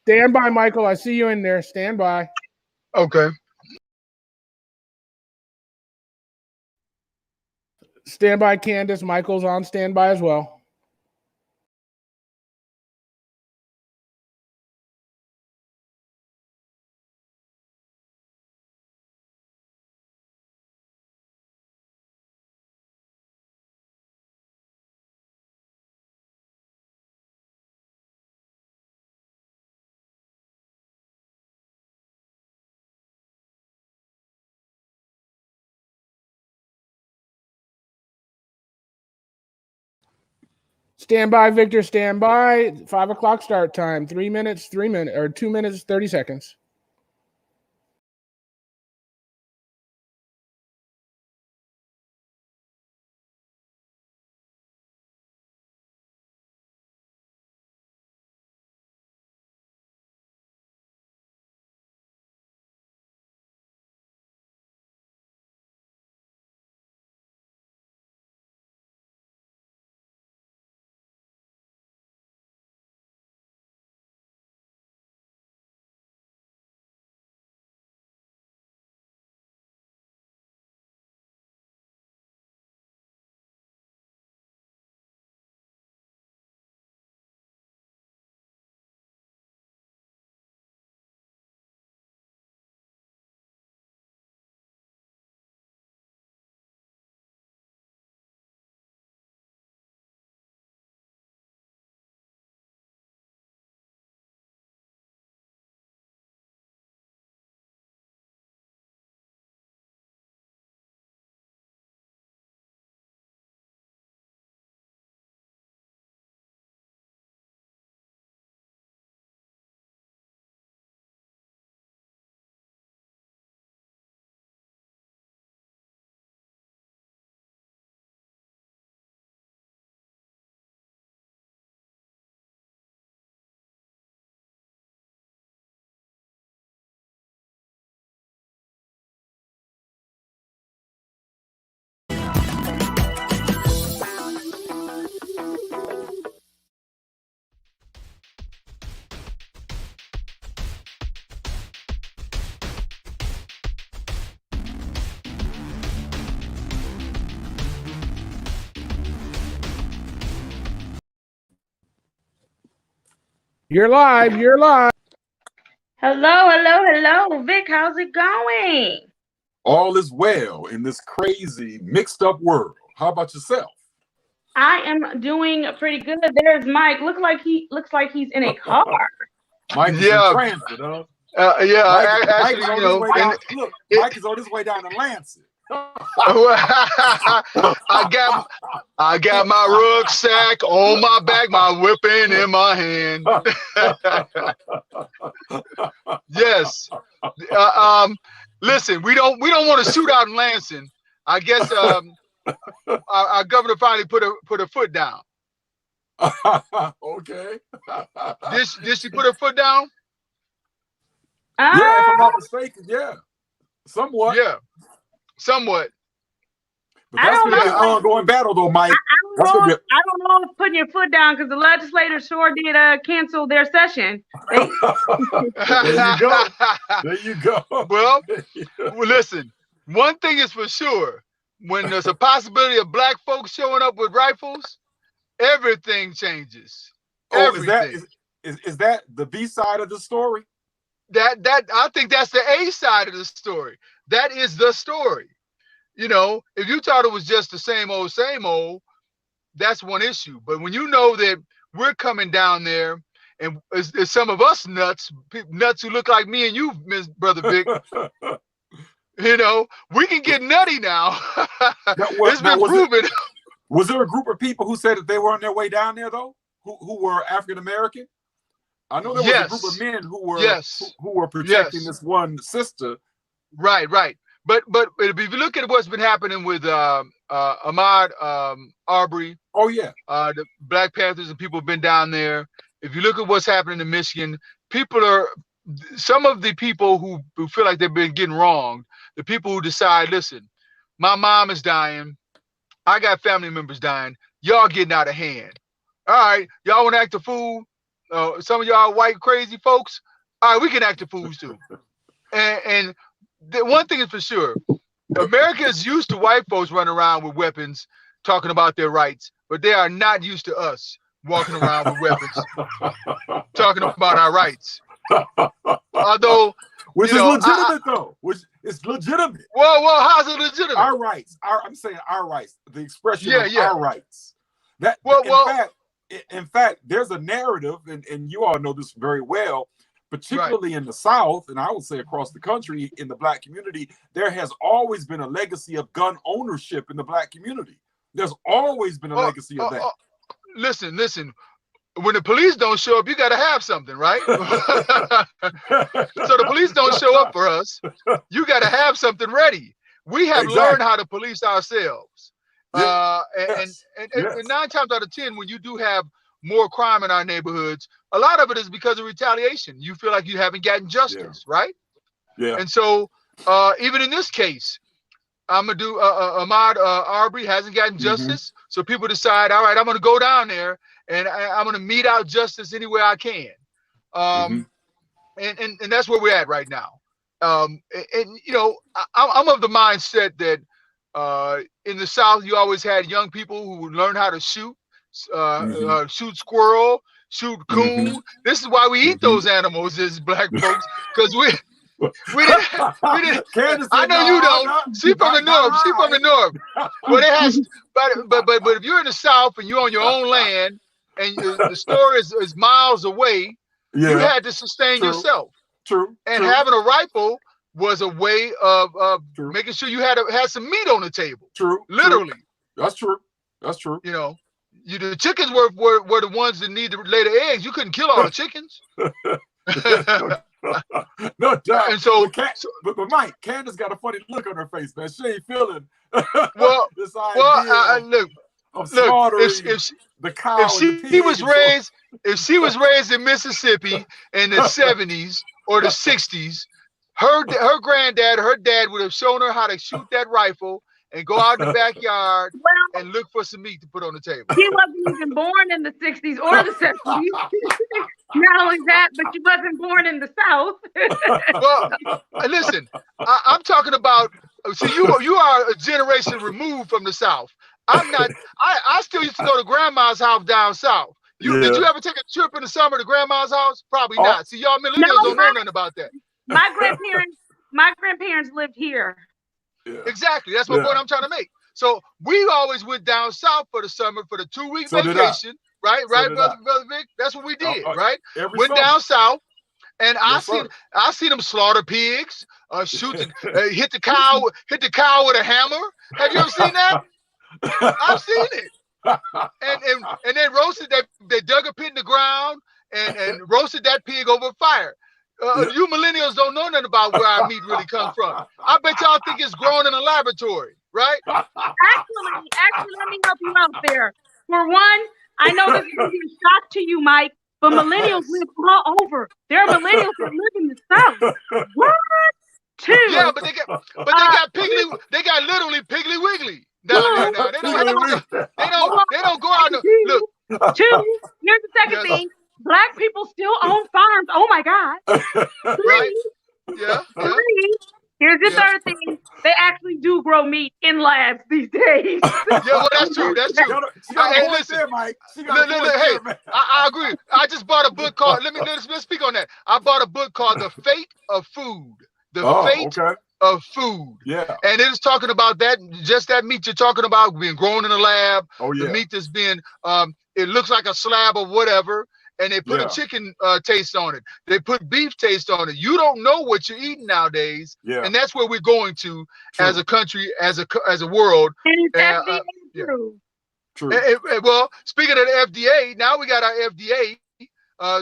Stand by, Michael. I see you in there. Stand by. Okay. Stand by, Candice. Michael's on standby as well. Stand by, Victor. Stand by. 5 o'clock start time. 3 minutes, 2 minutes, 30 seconds. You're live. You're live. Hello. Vic, how's it going? All is well in this crazy, mixed up world. How about yourself? I am doing pretty good. There's Mike. Looks like he's in a car. Mike is in transit, huh? Yeah, Mike actually, is on you know, his way down. Look, Mike is on his way down to Lansing. I got my rucksack on my back, my whipping in my hand. Yes. Listen, we don't want to shoot out in Lansing. I guess our governor finally put her foot down. Okay. Did she put her foot down? Yeah, if I'm not mistaken, yeah. Somewhat. Yeah. Somewhat. But that's been an ongoing battle, though, Mike. I don't know if putting your foot down, because the legislators sure did cancel their session. There you go. There you go. Well, listen. One thing is for sure: when there's a possibility of black folks showing up with rifles, everything changes. Oh, Everything. is that the B side of the story? That I think that's the A side of the story. That is the story. You know, if you thought it was just the same old, that's one issue. But when you know that we're coming down there, and it's some of us nuts who look like me and you, Brother Vic, you know, we can get nutty now. It's been proven. Was there a group of people who said that they were on their way down there, though, who were African American? I know there was a group of men who were protecting this one sister. Right. But if you look at what's been happening with Ahmaud Arbery, the Black Panthers and people have been down there. If you look at what's happening in Michigan, some of the people who feel like they've been getting wronged, the people who decide, listen, my mom is dying, I got family members dying, y'all getting out of hand. All right, y'all want to act a fool? Some of y'all white crazy folks. All right, we can act a fools too. And the one thing is for sure, America is used to white folks running around with weapons, talking about their rights, but they are not used to us walking around with weapons, talking about our rights. Although, which is legitimate though. Which is legitimate. Well, how's it legitimate? Our rights. I'm saying our rights. The expression of our rights. That in fact, there's a narrative, and you all know this very well, particularly in the South, and I would say across the country in the Black community, there has always been a legacy of gun ownership in the Black community. There's always been a legacy of that. Listen. When the police don't show up, you got to have something, right? So the police don't show up for us. You got to have something ready. We have learned how to police ourselves. And 9 times out of 10, when you do have more crime in our neighborhoods, a lot of it is because of retaliation. You feel like you haven't gotten justice, right? Yeah. And so even in this case, I'm going to do Ahmaud Arbery hasn't gotten justice. So people decide, all right, I'm going to go down there and I'm going to mete out justice anywhere I can. And that's where we're at right now. And you know, I'm of the mindset that in the South, you always had young people who would learn how to shoot, shoot squirrel, shoot coon. This is why we eat those animals as Black folks, because we didn't. Candice, I know you don't. She from the north. She from the north. Well, it has, but if you're in the South and you're on your own land and the store is miles away, you had to sustain yourself. True. And having a rifle was a way of making sure you had some meat on the table. True. Literally. That's true. That's true. You know, the chickens were the ones that need to lay the eggs. You couldn't kill all the chickens. No doubt. And so, but Mike, Candice got a funny look on her face, man. She ain't feeling this idea look, slaughtering the cow. If she was raised in Mississippi in the 70s or the 60s, her granddad, her dad would have shown her how to shoot that rifle and go out in the backyard and look for some meat to put on the table. She wasn't even born in the 60s or the 70s. Not only that, but she wasn't born in the South. Well, listen, I'm talking about, see, you are a generation removed from the South. I'm not. I still used to go to grandma's house down south. Did you ever take a trip in the summer to grandma's house? Probably not. See, y'all millennials don't know nothing about that. My grandparents lived here. Yeah. Exactly. That's my point I'm trying to make. So we always went down south for the summer for the 2-week vacation. Right, brother Vic? That's what we did, right? Went down south, and I see them slaughter pigs, shoot, hit the cow with a hammer. Have you ever seen that? I've seen it. And then roasted that. They dug a pit in the ground and roasted that pig over fire. You millennials don't know nothing about where our meat really comes from. I bet y'all think it's grown in a laboratory, right? Actually, let me help you out there. For one, I know this is going to be a shock to you, Mike, but millennials live all over. There are millennials that live in the South. What? Two. Yeah, but they got Piggly. They got literally Piggly Wiggly down there now. They don't go out. Look. Two. Here's the second thing. Black people still own farms. Oh my God. Right. Yeah. Three. Here's the third thing. They actually do grow meat in labs these days. Yeah, well, that's true. That's true. Hey, listen, there, Mike. Hey, I agree. I just bought a book called. Let's speak on that. I bought a book called "The Fate of Food." The fate of food. Yeah. And it is talking about that. Just that meat you're talking about being grown in a lab. Oh yeah. The meat that's been. It looks like a slab of whatever. And they put a chicken taste on it. They put beef taste on it. You don't know what you're eating nowadays. Yeah. And that's where we're going to as a country, as a world. And it's FDA approved. True. Well, speaking of the FDA, now we got our FDA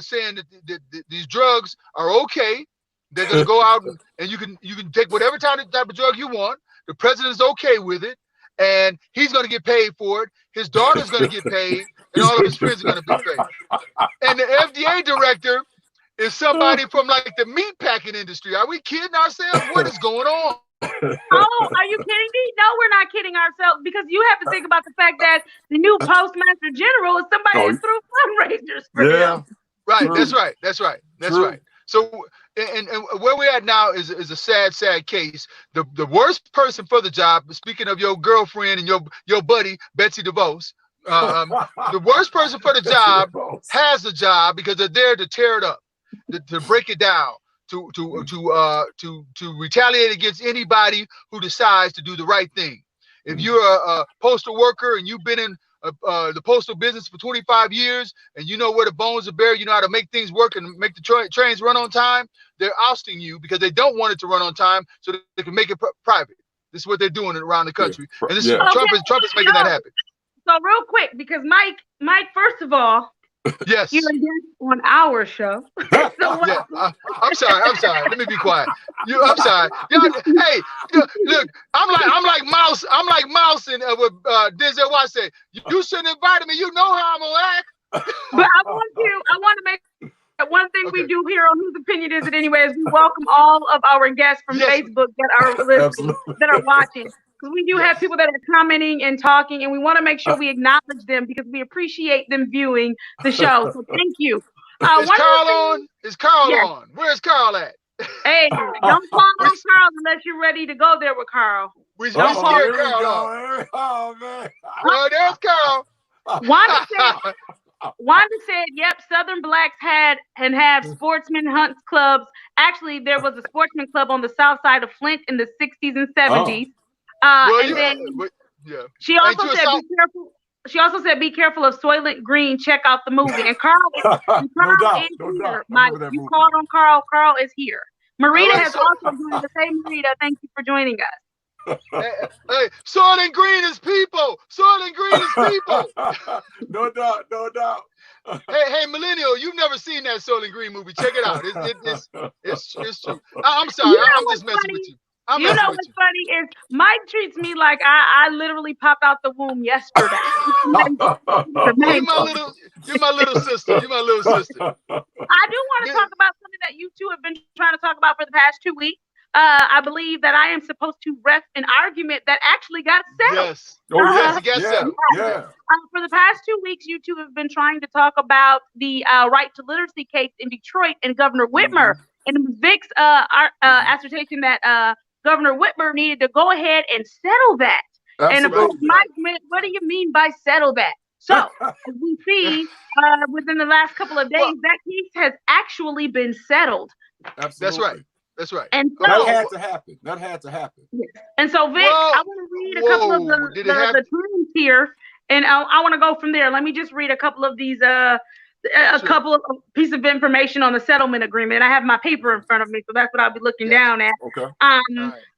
saying that these drugs are okay. They're going to go out and you can take whatever type of drug you want. The president's okay with it. And he's going to get paid for it. His daughter's going to get paid. And all of his friends are going to be paid. And the FDA director is somebody from like the meat packing industry. Are we kidding ourselves? What is going on? Oh, are you kidding me? No, we're not kidding ourselves, because you have to think about the fact that the new postmaster general is somebody that threw fundraisers for him. Right. True. That's right. That's right. That's True. Right. So, and where we're at now is a sad case. The worst person for the job, speaking of your girlfriend and your buddy, Betsy DeVos, the worst person for the job has the job because they're there to tear it up, to break it down, to retaliate against anybody who decides to do the right thing. If you're a postal worker and you've been in the postal business for 25 years and you know where the bones are buried, you know how to make things work and make the trains run on time, they're ousting you because they don't want it to run on time so that they can make it private. This is what they're doing around the country. And this Trump is making that happen. So real quick, because Mike, first of all, yes, you're a guest on our show. I'm sorry. Let me be quiet. I'm sorry. Hey, look, I'm like Mouse. I'm like Mouse and what Denzel Washington say. You shouldn't invite me. You know how I'm gonna act. But I want to make one thing we do here on Whose Opinion Is It Anyway is we welcome all of our guests from Facebook that are listening, that are watching. Because we do have people that are commenting and talking, and we want to make sure we acknowledge them because we appreciate them viewing the show. So thank you. Is Carl on? Is Carl on? Where's Carl at? Hey, don't call on Carl unless you're ready to go there with Carl. We scared Carl. Oh, man. Well, there's Carl. Wanda said, yep, Southern Blacks had and have sportsman hunts clubs. Actually, there was a sportsman club on the south side of Flint in the 60s and 70s. She also said, be careful. She also said, be careful of Soylent Green. Check out the movie. And Carl is here. Mike, you called on Carl. Carl is here. Marita has also joined the same. Marita, thank you for joining us. Hey, Soylent Green is people. Soylent Green is people. No doubt. Hey, millennial, you've never seen that Soylent Green movie. Check it out. It's true. I'm sorry. I'm just messing with you. You know what's funny is Mike treats me like I literally popped out the womb yesterday. You're my little sister. You're my little sister. I do want to talk about something that you two have been trying to talk about for the past 2 weeks. I believe that I am supposed to ref an argument that actually got settled. Yes. Yes, it got settled. Yeah. For the past 2 weeks, you two have been trying to talk about the right to literacy case in Detroit and Governor Whitmer. And it was Vic's assertion that Governor Whitmer needed to go ahead and settle that. Absolutely. And of course, Mike meant, what do you mean by settle that? So, as we see within the last couple of days, that case has actually been settled. Absolutely. That's right. And so, that had to happen. Yes. And so, Vic, I want to read a couple of the terms here, and I want to go from there. Let me just read a couple of these, couple of pieces of information on the settlement agreement. I have my paper in front of me, so that's what I'll be looking down at. Okay.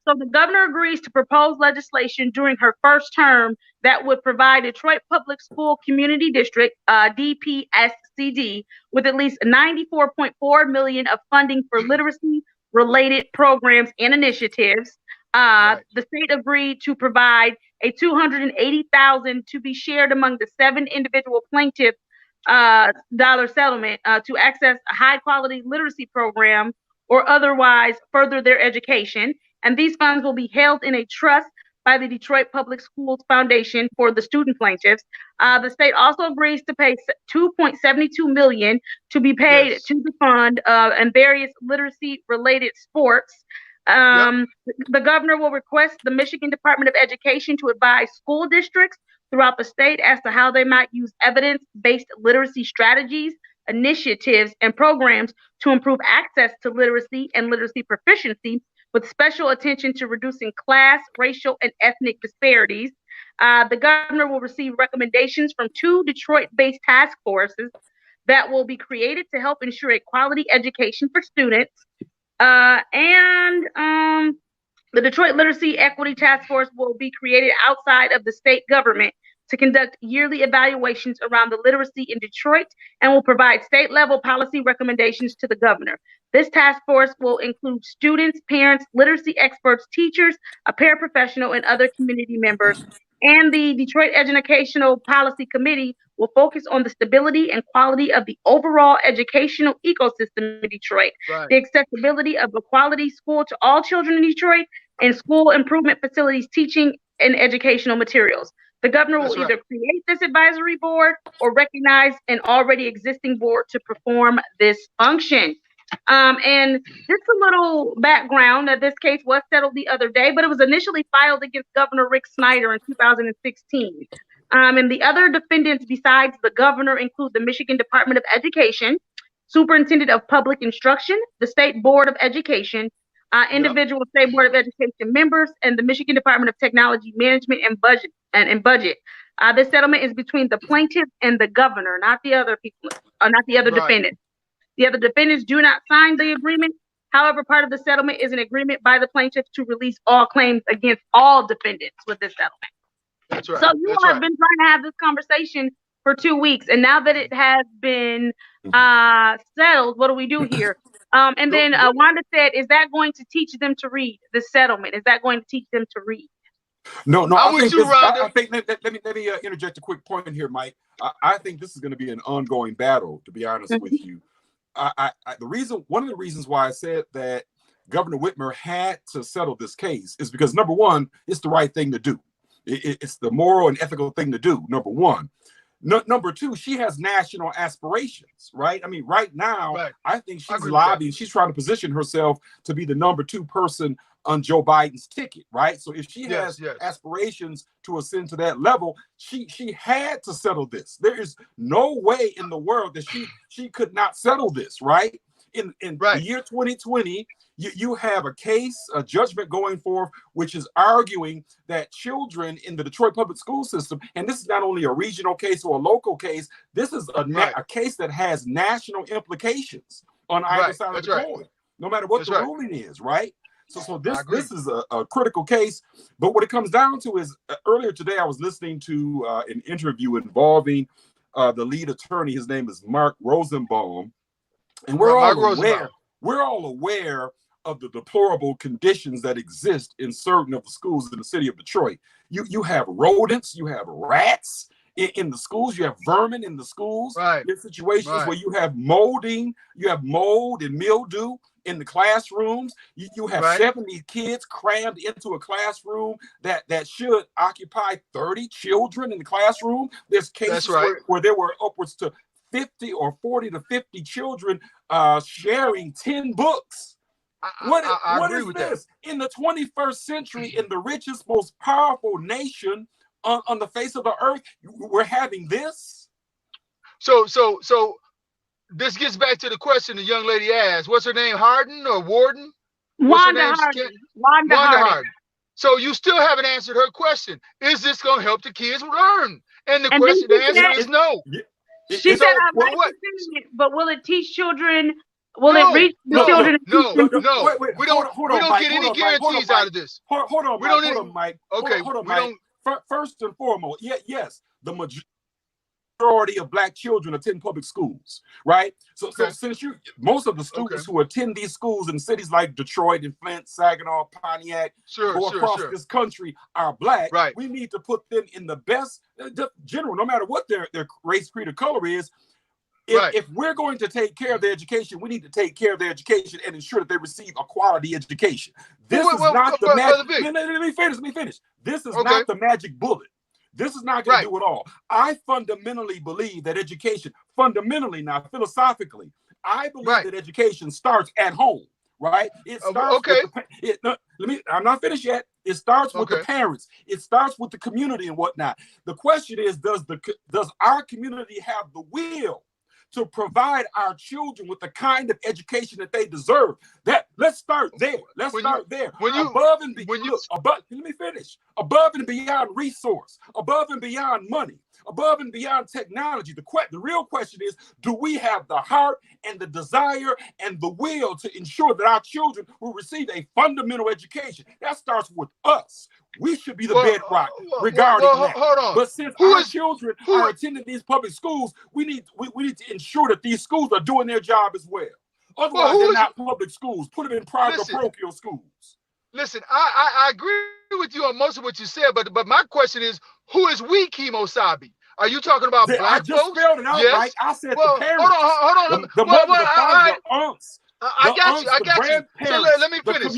So the governor agrees to propose legislation during her first term that would provide Detroit Public School Community District, DPSCD, with at least $94.4 million of funding for literacy-related programs and initiatives. The state agreed to provide a $280,000 to be shared among the 7 individual plaintiffs dollar settlement to access a high-quality literacy program or otherwise further their education. And these funds will be held in a trust by the Detroit Public Schools Foundation for the student plaintiffs. The state also agrees to pay $2.72 million to be paid to the fund and various literacy-related sports. The governor will request the Michigan Department of Education to advise school districts throughout the state as to how they might use evidence-based literacy strategies, initiatives, and programs to improve access to literacy and literacy proficiency, with special attention to reducing class, racial, and ethnic disparities. The governor will receive recommendations from 2 Detroit-based task forces that will be created to help ensure a quality education for students. The Detroit Literacy Equity Task Force will be created outside of the state government to conduct yearly evaluations around the literacy in Detroit and will provide state-level policy recommendations to the governor. This task force will include students, parents, literacy experts, teachers, a paraprofessional, and other community members. And the Detroit Educational Policy Committee will focus on the stability and quality of the overall educational ecosystem in Detroit, the accessibility of a quality school to all children in Detroit, and school improvement facilities teaching and educational materials. The governor will either create this advisory board or recognize an already existing board to perform this function. And just a little background that this case was settled the other day, but it was initially filed against Governor Rick Snyder in 2016. And the other defendants besides the governor include the Michigan Department of Education, Superintendent of Public Instruction, the State Board of Education, individual State Board of Education members, and the Michigan Department of Technology Management and Budget. This settlement is between the plaintiff and the governor, not the other people, not the other defendants. The other defendants do not sign the agreement. However, part of the settlement is an agreement by the plaintiff to release all claims against all defendants with this settlement. That's right. So you all have been trying to have this conversation for 2 weeks, and now that it has been settled, what do we do here? And then Wanda said, "Is that going to teach them to read the settlement? Is that going to teach them to read?" No. I think let me interject a quick point here, Mike. I think this is going to be an ongoing battle, to be honest with you. One of the reasons why I said that Governor Whitmer had to settle this case is because, number one, it's the right thing to do. It's the moral and ethical thing to do, number one. Number two, she has national aspirations, right? I mean, right now, I think she's lobbying. She's trying to position herself to be the number 2 person on Joe Biden's ticket, right? So if she has aspirations to ascend to that level, she had to settle this. There is no way in the world that she could not settle this, right? In the year 2020, you have a case, a judgment going forth, which is arguing that children in the Detroit public school system, and this is not only a regional case or a local case, this is a case that has national implications on either side of the coin, no matter what the ruling is, right? So this is a critical case. But what it comes down to is, earlier today, I was listening to an interview involving the lead attorney. His name is Mark Rosenbaum. And we're all aware of the deplorable conditions that exist in certain of the schools in the city of Detroit. You have rodents, you have rats in the schools, you have vermin in the schools. There's situations where you have mold and mildew in the classrooms. You have 70 kids crammed into a classroom that should occupy 30 children in the classroom. There's cases where there were upwards to 50 or 40 to 50 children sharing 10 books. What is this? In the 21st century, in the richest, most powerful nation on the face of the earth, we're having this? So this gets back to the question the young lady asked. What's her name, Harden or Warden? Wanda Harden. Wanda Harden. So you still haven't answered her question. Is this going to help the kids learn? And the answer is no. She said, "I'm not it, but will it teach children? Will it reach the children?" No. We don't get any guarantees out of this. Hold on, Mike. Okay, hold on, Mike. First and foremost, yes, the majority of Black children attend public schools, right? So since most of the students who attend these schools in cities like Detroit and Flint, Saginaw, Pontiac, go across this country are Black, we need to put them in the best general, no matter what their race, creed, or color is. If we're going to take care of their education, we need to take care of their education and ensure that they receive a quality education. This is not the magic. Let me finish. This is not the magic bullet. This is not going to do it all. I fundamentally believe that education, philosophically, I believe that education starts at home, right? It starts I'm not finished yet. It starts with the parents. It starts with the community and whatnot. The question is, does our community have the will to provide our children with the kind of education that they deserve? Let's start there. Let me finish. Above and beyond resource, above and beyond money, above and beyond technology, the real question is, do we have the heart and the desire and the will to ensure that our children will receive a fundamental education? That starts with us. We should be the bedrock regarding that. Hold on. But since our children are attending these public schools, we need to ensure that these schools are doing their job as well. Otherwise, they're not public schools. Put them in private or parochial schools. Listen, I agree with you on most of what you said, but my question is, who is we, Kimo Sabi? Are you talking about Black folks? I just spelled it out, right? I said the parents. Hold on. The mother, the father, the aunts. I got you. So let me finish.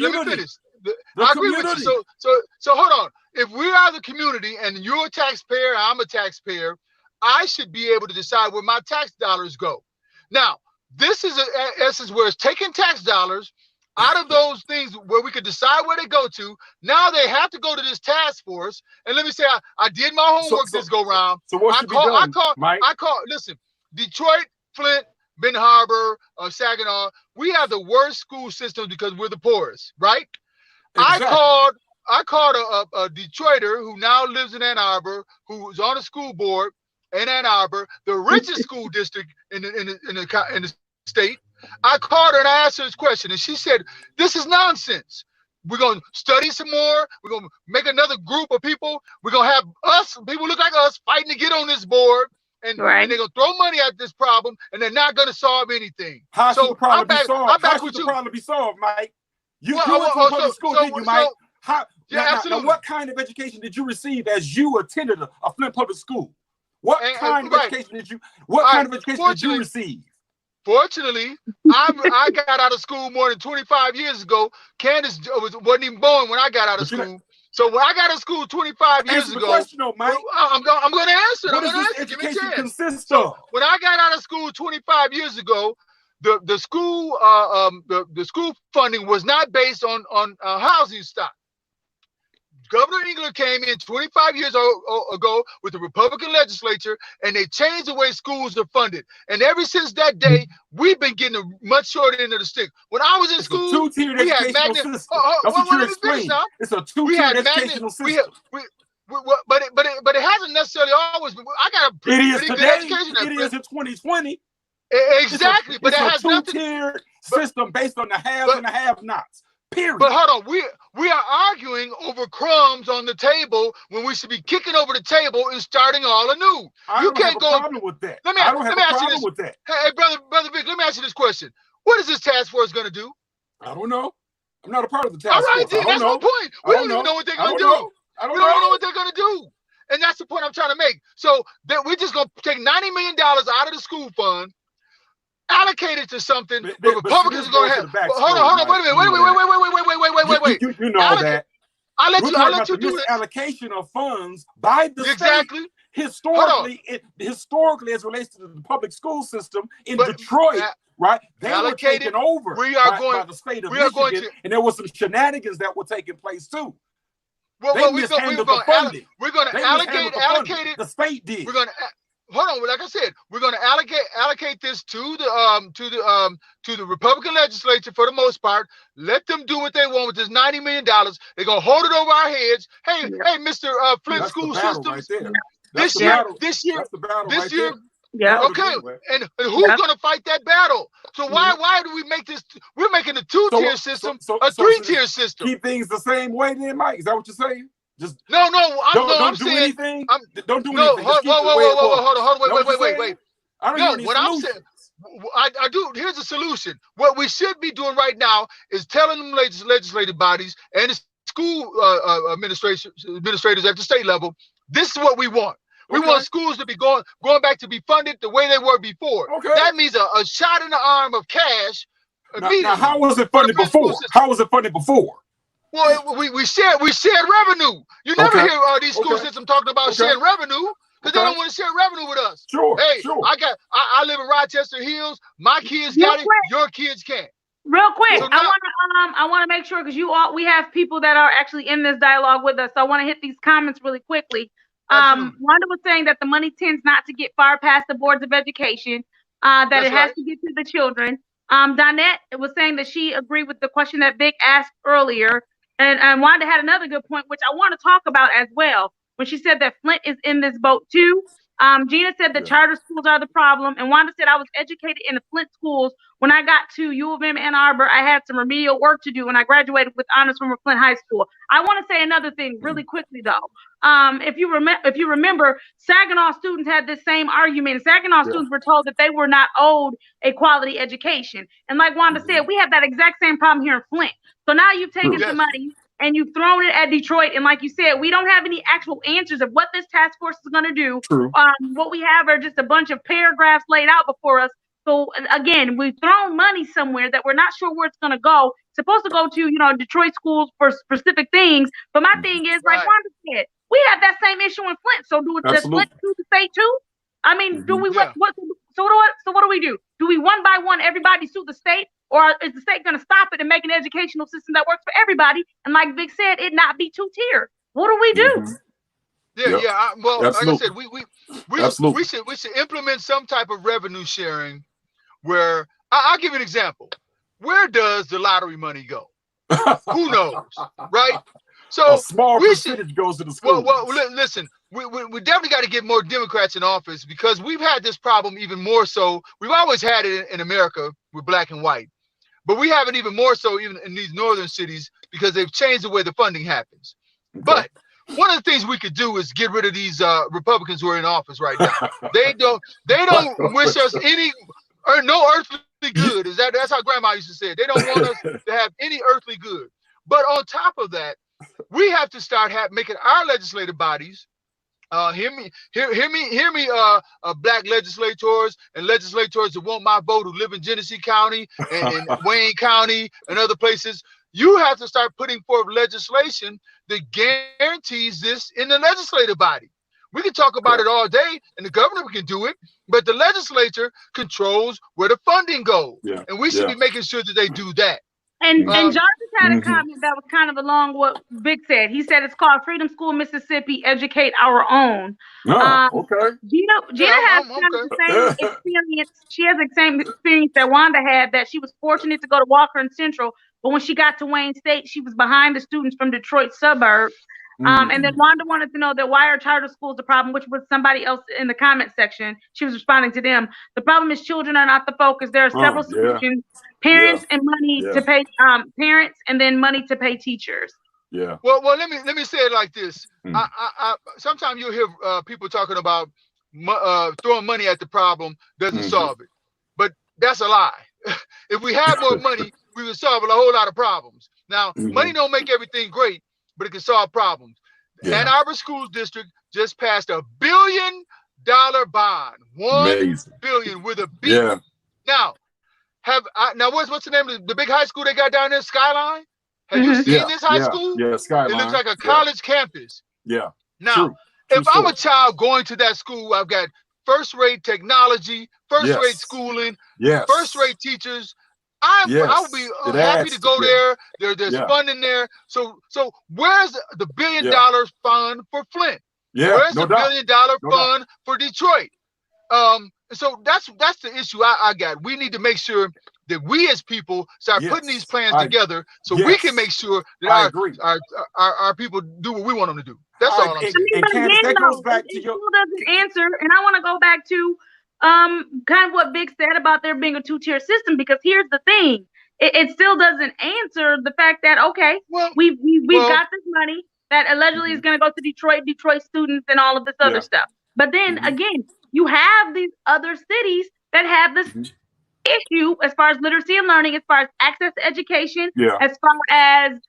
I agree with you. So hold on. If we are the community and you're a taxpayer, I'm a taxpayer, I should be able to decide where my tax dollars go. Now, this is an essence where it's taking tax dollars out of those things where we could decide where they go to. Now they have to go to this task force. And let me say, I did my homework this go round. So what should be done, Mike? Listen, Detroit, Flint, Ben Harbor, Saginaw, we have the worst school system because we're the poorest, right? Exactly. I called a Detroiter who now lives in Ann Arbor, who was on the school board in Ann Arbor, the richest school district in the state. I called her and I asked her this question, and she said, "This is nonsense. We're going to study some more. We're going to make another group of people. We're going to have people look like us, fighting to get on this board, and they're going to throw money at this problem, and they're not going to solve anything." How should the problem be solved? How should the problem be solved, Mike? You went to public school, didn't you, Mike? Absolutely. Now, what kind of education did you receive as you attended a Flint public school? What kind of education did you receive? Fortunately, I got out of school more than 25 years ago. Candice wasn't even born when I got out of school. So when I got out of school 25 years ago, question, though, Mike. I'm going to answer. What does this education consist of? When I got out of school 25 years ago, the school funding was not based on housing stock. Governor England came in 25 years ago with the Republican legislature, and they changed the way schools are funded. And ever since that day, we've been getting a much shorter end of the stick. When I was in school, two-tiered educational system. That's what you're explaining. It's a two-tiered educational system. But it hasn't necessarily always been. I got a pretty good education. It is in 2020. Exactly, but it has nothing. It's a two-tiered system based on the haves and the have-nots. Period. But hold on, we are arguing over crumbs on the table when we should be kicking over the table and starting all anew. I don't have a problem with that. I don't have a problem with that. Hey, brother Vic, let me ask you this question: what is this task force going to do? I don't know. I'm not a part of the task force. All right, that's my point. We don't even know what they're going to do. We don't know what they're going to do, and that's the point I'm trying to make. So we're just going to take $90 million out of the school fund, allocate it to something. The Republicans are going to have. Hold on, wait a minute. You know that. I'll let you do it. Allocation of funds by the state. Historically, as relates to the public school system in Detroit, right? They were taken over by the state of Michigan, and there was some shenanigans that were taking place too. We're going to allocate it. The state did. We're going to. Hold on, like I said, we're going to allocate this to the Republican legislature for the most part. Let them do what they want with this $90 million. They're going to hold it over our heads. Hey, Mr. Flint School Systems. This year. Yeah. Okay. And who's going to fight that battle? So why do we make this? We're making a two-tier system a three-tier system. Keep things the same way, then, Mike. Is that what you're saying? Just don't do anything. Don't do anything. Hold on. Wait. What I'm saying, I do. Here's a solution. What we should be doing right now is telling them legislative bodies and the school administrators at the state level, this is what we want. We want schools to be going back to be funded the way they were before. Okay. That means a shot in the arm of cash. Now, how was it funded before? How was it funded before? Well, we shared revenue. You never hear these school systems talking about sharing revenue because they don't want to share revenue with us. Sure. I live in Rochester Hills. My kids got it. Your kids can't. Real quick, so I want to make sure because we have people that are actually in this dialogue with us. So I want to hit these comments really quickly. Wanda was saying that the money tends not to get far past the boards of education. That it has to get to the children. Donette was saying that she agreed with the question that Vic asked earlier. And Wanda had another good point, which I want to talk about as well, when she said that Flint is in this boat too. Gina said that charter schools are the problem. And Wanda said, I was educated in the Flint schools. When I got to U of M Ann Arbor, I had some remedial work to do when I graduated with honors from Flint High School. I want to say another thing really quickly, though. If you remember, Saginaw students had this same argument. Saginaw students were told that they were not owed a quality education. And like Wanda said, we have that exact same problem here in Flint. So now you've taken some money and you've thrown it at Detroit. And like you said, we don't have any actual answers of what this task force is going to do. What we have are just a bunch of paragraphs laid out before us. So again, we've thrown money somewhere that we're not sure where it's going to go. It's supposed to go to, you know, Detroit schools for specific things. But my thing is, like Wanda said, we have that same issue in Flint. So does Flint sue the state too? I mean, do we what so what do we do? Do we one by one everybody sue the state, or is the state going to stop it and make an educational system that works for everybody? And like Vic said, it not be two-tier. What do we do? Well, absolutely. Like I said, we should implement some type of revenue sharing where I'll give you an example. Where does the lottery money go? Who knows, right? So a small percentage goes to the school. Well, listen, we definitely got to get more Democrats in office, because we've had this problem even more so. We've always had it in America with black and white, but we have it even more so even in these northern cities, because they've changed the way the funding happens. Okay. But one of the things we could do is get rid of these Republicans who are in office right now. They don't wish us any or no earthly good. That's how Grandma used to say it. They don't want us to have any earthly good. But on top of that, we have to start making our legislative bodies. Hear me, black legislators and legislators that want my vote, who live in Genesee County and Wayne County and other places. You have to start putting forth legislation that guarantees this in the legislative body. We can talk about it all day, and the governor can do it, but the legislature controls where the funding goes, and we should be making sure that they do that. And Jarvis had a comment that was kind of along what Vic said. He said it's called Freedom School Mississippi Educate Our Own. Okay. Gina has kind of the same experience. She has the same experience that Wanda had, that she was fortunate to go to Walker and Central, but when she got to Wayne State, she was behind the students from Detroit suburbs. And then Wanda wanted to know that why are charter schools a problem, which was somebody else in the comment section. She was responding to them. The problem is children are not the focus. There are several solutions. Parents and money to pay parents, and then money to pay teachers. Yeah. Well, let me say it like this. I sometimes you'll hear people talking about throwing money at the problem doesn't solve it, but that's a lie. If we had more money, we would solve a whole lot of problems. Now, money don't make everything great, but it can solve problems. Ann Arbor School District just passed $1 billion bond. $1 billion with a B. Now, what's the name of the big high school they got down there, Skyline? Have you seen this high school? Yeah, Skyline. It looks like a college campus. Yeah. Now, if I'm a child going to that school, I've got first-rate technology, first-rate schooling, first-rate teachers. I would be happy to go there. There's funding there. So where's the $1 billion fund for Flint? Where's the $1 billion fund for Detroit? So that's the issue I got. We need to make sure that we as people start putting these plans together, so we can make sure that our people do what we want them to do. That's all I'm saying. And Candice, that goes back to your doesn't answer, and I want to go back to kind of what Vic said about there being a two-tier system, because here's the thing. It still doesn't answer the fact that, okay, we've got this money that allegedly is going to go to Detroit students and all of this other stuff. But then again, you have these other cities that have this issue as far as literacy and learning, as far as access to education, as far as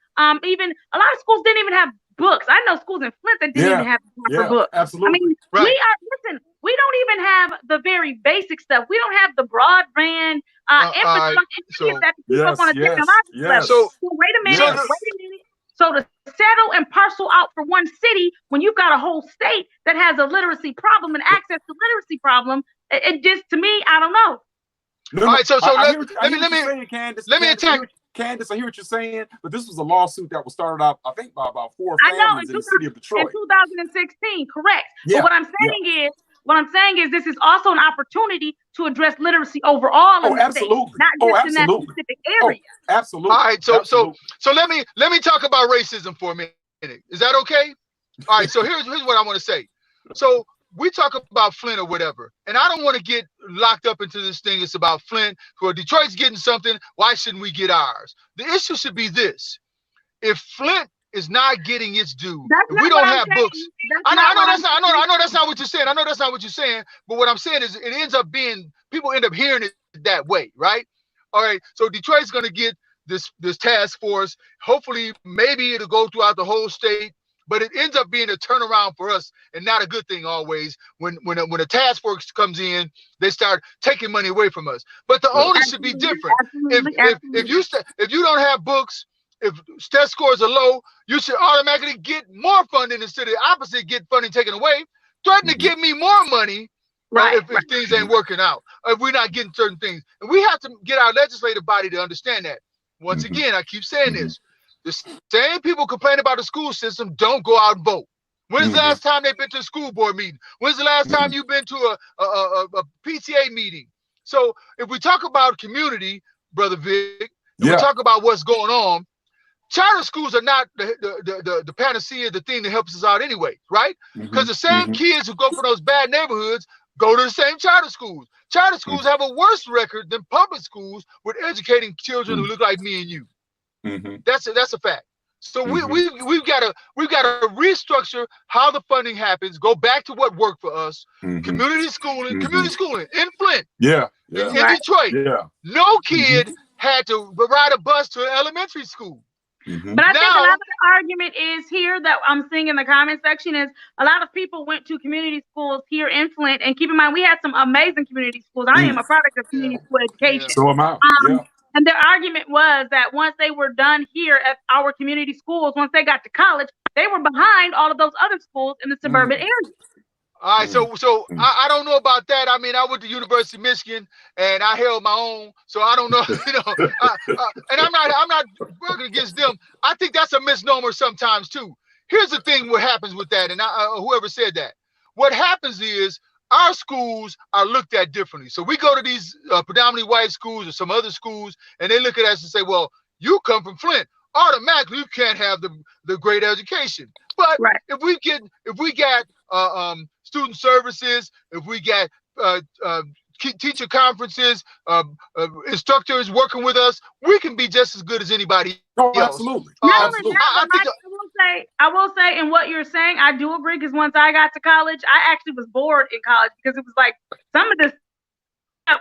even a lot of schools didn't even have books. I know schools in Flint that didn't even have proper books. Absolutely. I mean, we don't even have the very basic stuff. We don't have the broadband infrastructure that keep up on a technological level. So wait a minute. So to settle and parcel out for one city when you've got a whole state that has a literacy problem and access to literacy problem, it just, to me, I don't know. All right, so let me attack. Candice, I hear what you're saying, but this was a lawsuit that was started out, I think, by about 4 families in the city of Detroit. In 2016, correct. But what I'm saying is this is also an opportunity to address literacy overall in the state, not just in that specific area. Absolutely. All right, so let me talk about racism for a minute. Is that okay? All right, so here's what I want to say. So we talk about Flint or whatever, and I don't want to get locked up into this thing. It's about Flint, or Detroit's getting something. Why shouldn't we get ours? The issue should be this: if Flint is not getting its due, if we don't have books. I know that's not what you're saying. I know that's not what you're saying. But what I'm saying is, it ends up being, people end up hearing it that way, right? All right. So Detroit's going to get this task force. Hopefully, maybe it'll go throughout the whole state. but it ends up being a turnaround for us and not a good thing always. When a task force comes in, they start taking money away from us. But the onus should be different. If you don't have books, if test scores are low, you should automatically get more funding instead of the opposite, get funding taken away. Threaten to give me more money if things ain't working out, if we're not getting certain things. And we have to get our legislative body to understand that. Once again, I keep saying this. The same people complain about the school system don't go out and vote. When's the last time they've been to a school board meeting? When's the last time you've been to a PTA meeting? So if we talk about community, Brother Vic, and we talk about what's going on, charter schools are not the panacea, the thing that helps us out anyway, right? Because the same kids who go from those bad neighborhoods go to the same charter schools. Charter schools have a worse record than public schools with educating children who look like me and you. That's a fact. So we've got to restructure how the funding happens. Go back to what worked for us. Community schooling in Flint. In Detroit. No kid had to ride a bus to an elementary school. But I think a lot of the argument is here that I'm seeing in the comment section is a lot of people went to community schools here in Flint, and keep in mind we had some amazing community schools. I am a product of community school education. So am I. And their argument was that once they were done here at our community schools, once they got to college, they were behind all of those other schools in the suburban areas. All right, so I don't know about that. I mean, I went to University of Michigan and I held my own, so I don't know, and I'm not working against them. I think that's a misnomer sometimes too. Here's the thing: what happens with that, and whoever said that, what happens is our schools are looked at differently. So we go to these predominantly white schools or some other schools, and they look at us and say, "Well, you come from Flint. Automatically, you can't have the great education." But if we get student services, if we get teacher conferences, instructors working with us, we can be just as good as anybody else. Absolutely. I will say, in what you're saying, I do agree, because once I got to college, I actually was bored in college because it was like some of this stuff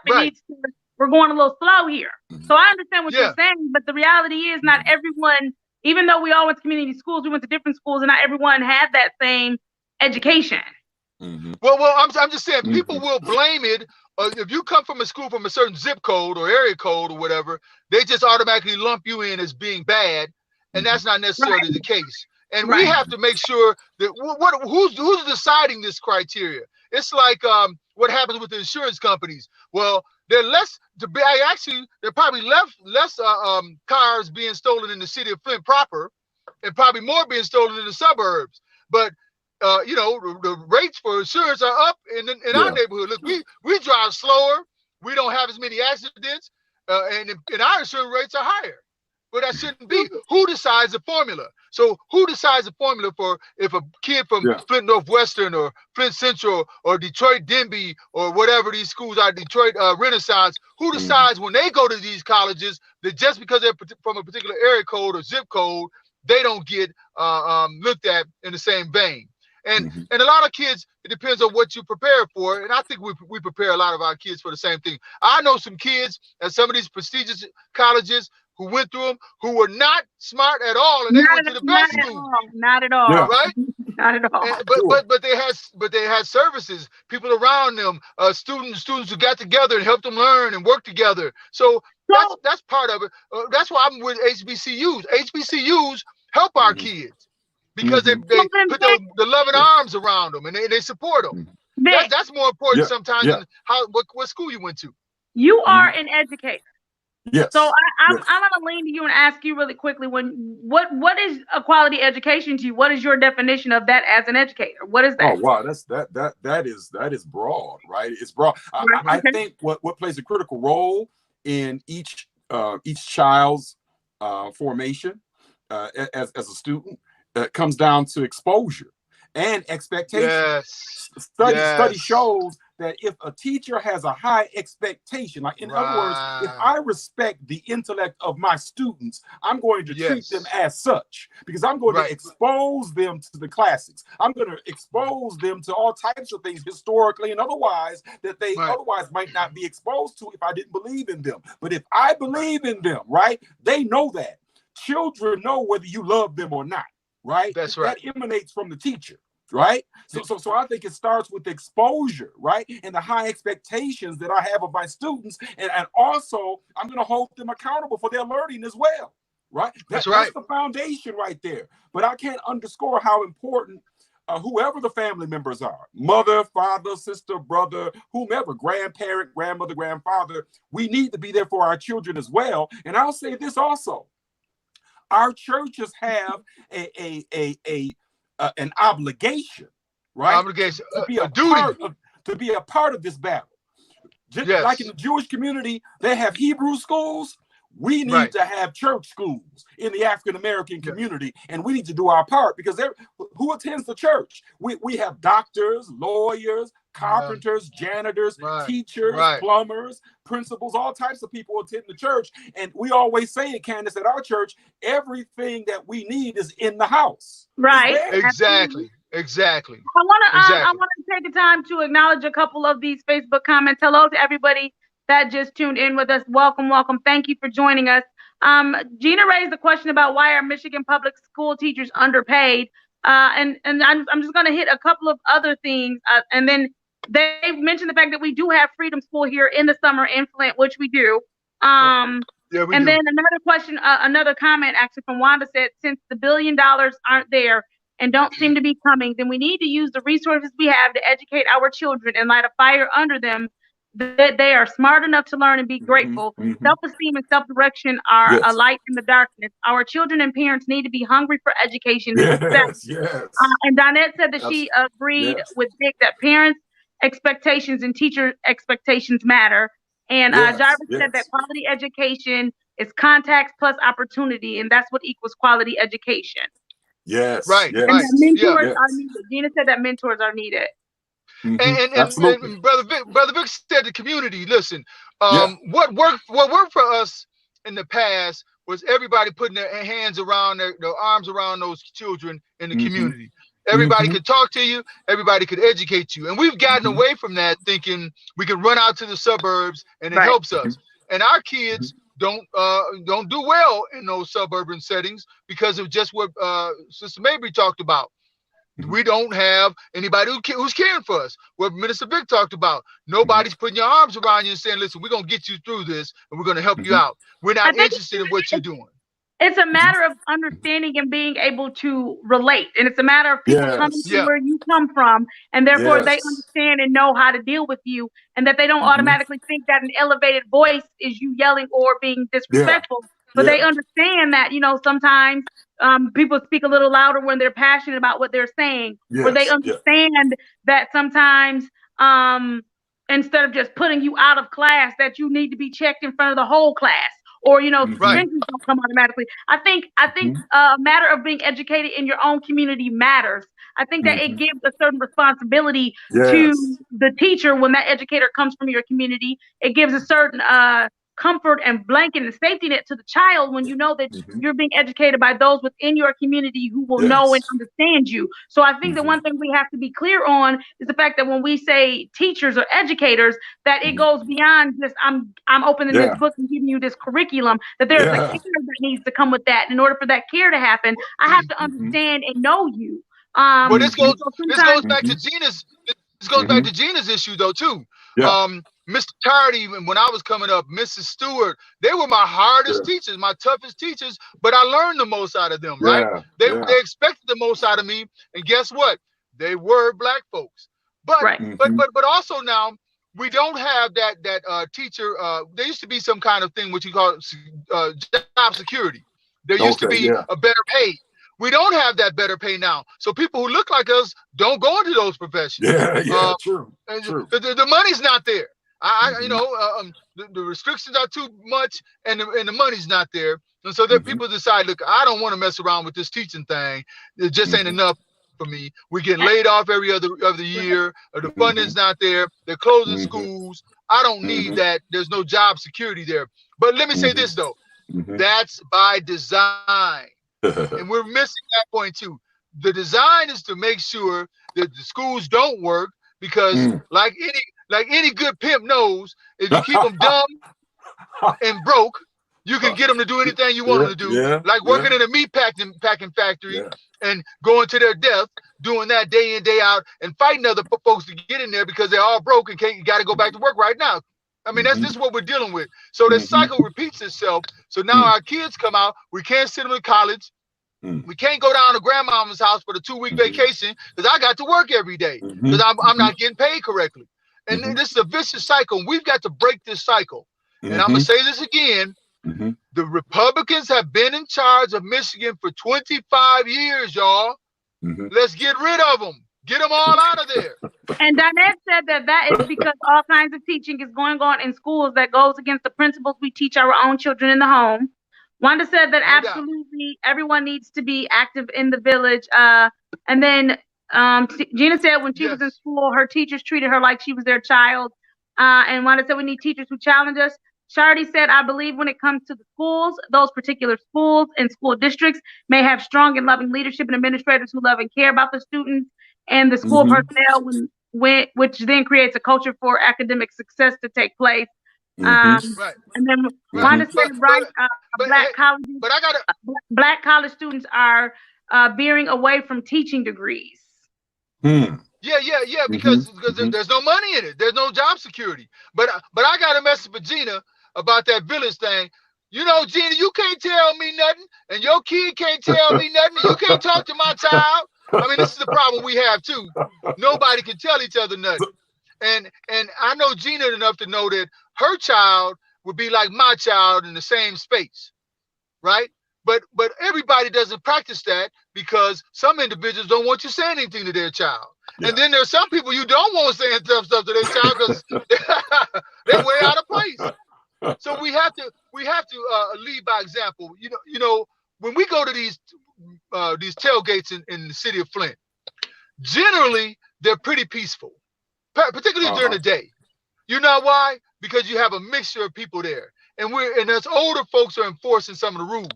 we're going a little slow here. So I understand what you're saying, but the reality is not everyone, even though we all went to community schools, we went to different schools, and not everyone had that same education. Well, I'm just saying, people will blame it. If you come from a school from a certain zip code or area code or whatever, they just automatically lump you in as being bad, and that's not necessarily the case. And we have to make sure that who's deciding this criteria. It's like what happens with the insurance companies. Well, there are probably less cars being stolen in the city of Flint proper, and probably more being stolen in the suburbs. But the rates for insurance are up in our neighborhood. Look, we drive slower. We don't have as many accidents, and our insurance rates are higher. But that shouldn't be. Who decides the formula? So who decides the formula for if a kid from Flint Northwestern or Flint Central or Detroit Denby or whatever these schools are, Detroit Renaissance, who decides when they go to these colleges that just because they're from a particular area code or zip code, they don't get looked at in the same vein? And a lot of kids, it depends on what you prepare for. And I think we prepare a lot of our kids for the same thing. I know some kids at some of these prestigious colleges who went through them who were not smart at all, and they went to the best school. Not at all. Right? Not at all. But they had services, people around them, students who got together and helped them learn and work together. So that's part of it. That's why I'm with HBCUs. HBCUs help our kids, because they put the loving arms around them, and they support them. That's more important sometimes than what school you went to. You are an educator. Yes. So I'm gonna lean to you and ask you really quickly, what is a quality education to you? What is your definition of that as an educator? What is that? Oh wow, that is broad, right? It's broad. I think what plays a critical role in each child's formation as a student comes down to exposure and expectation. Yes. Study shows that if a teacher has a high expectation, like in other words, if I respect the intellect of my students, I'm going to treat them as such, because I'm going to expose them to the classics. I'm going to expose them to all types of things historically and otherwise that they otherwise might not be exposed to if I didn't believe in them. But if I believe in them, right, they know that. Children know whether you love them or not. right? That's right. That emanates from the teacher, right? So I think it starts with exposure, right? And the high expectations that I have of my students. And also, I'm going to hold them accountable for their learning as well, right? That's right. That's the foundation right there. But I can't underscore how important whoever the family members are, mother, father, sister, brother, whomever, grandparent, grandmother, grandfather, we need to be there for our children as well. And I'll say this also. Our churches have an obligation, right? Obligation, to be a duty. To be a part of this battle. Just yes. like in the Jewish community, they have Hebrew schools. We need to have church schools in the African American community, and we need to do our part because who attends the church? We have doctors, lawyers, carpenters, janitors, teachers, plumbers, principals, all types of people attend the church. And we always say it, Candice, at our church, everything that we need is in the house. Right. Exactly. Exactly. I want to take the time to acknowledge a couple of these Facebook comments. Hello to everybody that just tuned in with us. Welcome, welcome. Thank you for joining us. Gina raised the question about why are Michigan public school teachers underpaid? And I'm just going to hit a couple of other things. And then they mentioned the fact that we do have Freedom School here in the summer in Flint, which we do. Yeah, we do. Then another question, another comment actually from Wanda said, since the $1 billion aren't there and don't seem to be coming, then we need to use the resources we have to educate our children and light a fire under them that they are smart enough to learn and be grateful. Self-esteem and self-direction are a light in the darkness. Our children and parents need to be hungry for education and success. And Donette said that she agreed with Dick that parents' expectations and teacher expectations matter. And Jarvis said that quality education is contacts plus opportunity, and that's what equals quality education. Yes. Right. Yes. And that mentors are needed. Gina said that mentors are needed. And Brother Vic said the community, listen, what worked for us in the past was everybody putting their hands around their arms around those children in the community. Everybody could talk to you, everybody could educate you. And we've gotten away from that, thinking we could run out to the suburbs and it helps us. And our kids don't do well in those suburban settings because of just what Sister Mabry talked about. We don't have anybody who's caring for us. What Minister Vic talked about. Nobody's putting your arms around you and saying, listen, we're going to get you through this and we're going to help you out. We're not interested in what you're doing. It's a matter of understanding and being able to relate. And it's a matter of people coming to where you come from. And therefore they understand and know how to deal with you. And that they don't automatically think that an elevated voice is you yelling or being disrespectful. But they understand that, sometimes people speak a little louder when they're passionate about what they're saying. Or they understand that sometimes instead of just putting you out of class, that you need to be checked in front of the whole class. Or, suspensions don't come automatically. I think a matter of being educated in your own community matters. I think that it gives a certain responsibility to the teacher when that educator comes from your community. It gives a certain comfort and blanket and safety net to the child when you know that you're being educated by those within your community who will know and understand you. So I think the one thing we have to be clear on is the fact that when we say teachers or educators, that it goes beyond just I'm opening this book and giving you this curriculum, that there's a care that needs to come with that. In order for that care to happen, I have to understand and know you. Well, this goes back to Gina's. This goes back to Gina's issue though too. Mr. Tardy, when I was coming up, Mrs. Stewart, they were my hardest teachers, my toughest teachers, but I learned the most out of them, right? They expected the most out of me, and guess what? They were Black folks. But but also now we don't have that teacher. There used to be some kind of thing which you call job security. There used to be a better pay. We don't have that better pay now. So people who look like us don't go into those professions. True. The money's not there. The restrictions are too much, and the money's not there, and so that people decide, look, I don't want to mess around with this teaching thing. It just ain't enough for me. We're getting laid off every other year. The funding's not there. They're closing schools. I don't need that. There's no job security there. But let me say this though, that's by design, and we're missing that point too. The design is to make sure that the schools don't work because, like any good pimp knows, if you keep them dumb and broke, You can get them to do anything you want them to do, like working in a meat packing factory and going to their death, doing that day in, day out, and fighting other folks to get in there because they're all broke and got to go back to work right now. I mean, that's just what we're dealing with. So the cycle repeats itself. So now our kids come out. We can't send them to college. We can't go down to grandmama's house for the 2-week vacation because I got to work every day because I'm not getting paid correctly. And this is a vicious cycle. We've got to break this cycle. And I'm going to say this again. The Republicans have been in charge of Michigan for 25 years, y'all. Let's get rid of them. Get them all out of there. And Dinette said that is because all kinds of teaching is going on in schools that goes against the principles we teach our own children in the home. Wanda said that absolutely everyone needs to be active in the village. And then Gina said when she was in school, her teachers treated her like she was their child. And Wanda said we need teachers who challenge us. Shardy said, I believe when it comes to the schools, those particular schools and school districts may have strong and loving leadership and administrators who love and care about the students and the school personnel, which then creates a culture for academic success to take place. And then Wanda said, black college students are veering away from teaching degrees. Because there's no money in it. There's no job security. But I got a message for Gina about that village thing. You know, Gina, you can't tell me nothing, and your kid can't tell me nothing. You can't talk to my child. I mean, this is the problem we have too. Nobody can tell each other nothing. And I know Gina enough to know that her child would be like my child in the same space, right? But everybody doesn't practice that because some individuals don't want you saying anything to their child. And then there's some people you don't want saying tough stuff to their child because they're way out of place. So we have to lead by example. You know, when we go to these tailgates in the city of Flint, generally they're pretty peaceful, particularly during the day. You know why? Because you have a mixture of people there, and as older folks are enforcing some of the rules.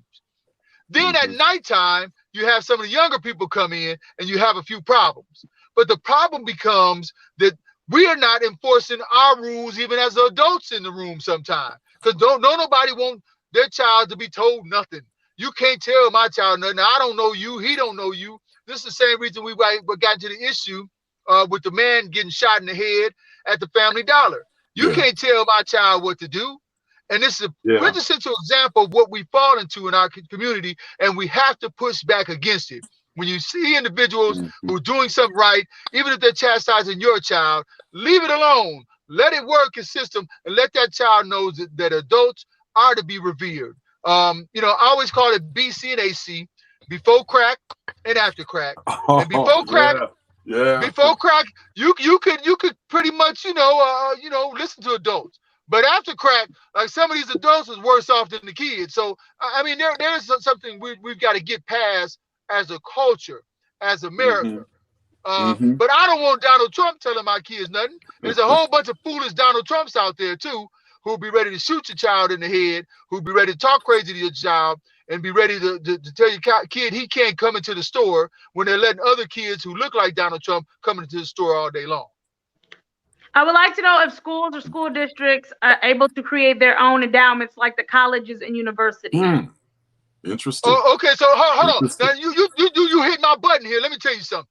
Then at nighttime, you have some of the younger people come in, and you have a few problems. But the problem becomes that we are not enforcing our rules even as adults in the room sometimes. Because don't nobody want their child to be told nothing. You can't tell my child nothing. I don't know you. He don't know you. This is the same reason we got into the issue with the man getting shot in the head at the Family Dollar. You can't tell my child what to do. And this is a quintessential example of what we fall into in our community, and we have to push back against it. When you see individuals who are doing something right, even if they're chastising your child, leave it alone. Let it work in system and let that child know that adults are to be revered. You know, I always call it BC and AC, before crack and after crack. And before crack, before crack, you could pretty much, listen to adults. But after crack, like some of these adults is worse off than the kids. So, I mean, there's something we've got to get past as a culture, as America. But I don't want Donald Trump telling my kids nothing. There's a whole bunch of foolish Donald Trumps out there, too, who'll be ready to shoot your child in the head, who'll be ready to talk crazy to your child, and be ready to tell your kid he can't come into the store when they're letting other kids who look like Donald Trump come into the store all day long. I would like to know if schools or school districts are able to create their own endowments like the colleges and universities. Interesting. Oh, okay, so hold on. Now you hit my button here. Let me tell you something.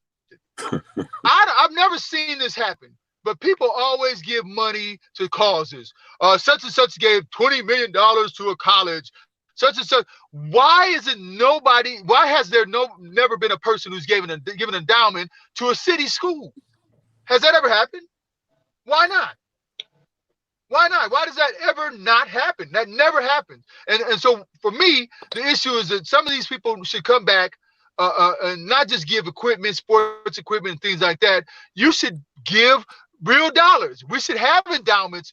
I've never seen this happen, but people always give money to causes. Such and such gave $20 million to a college. Such and such. Why has there never been a person who's given an endowment to a city school? Has that ever happened? Why not? Why not? Why does that ever not happen? That never happens. And so for me, the issue is that some of these people should come back and not just give equipment, sports equipment, and things like that. You should give real dollars. We should have endowments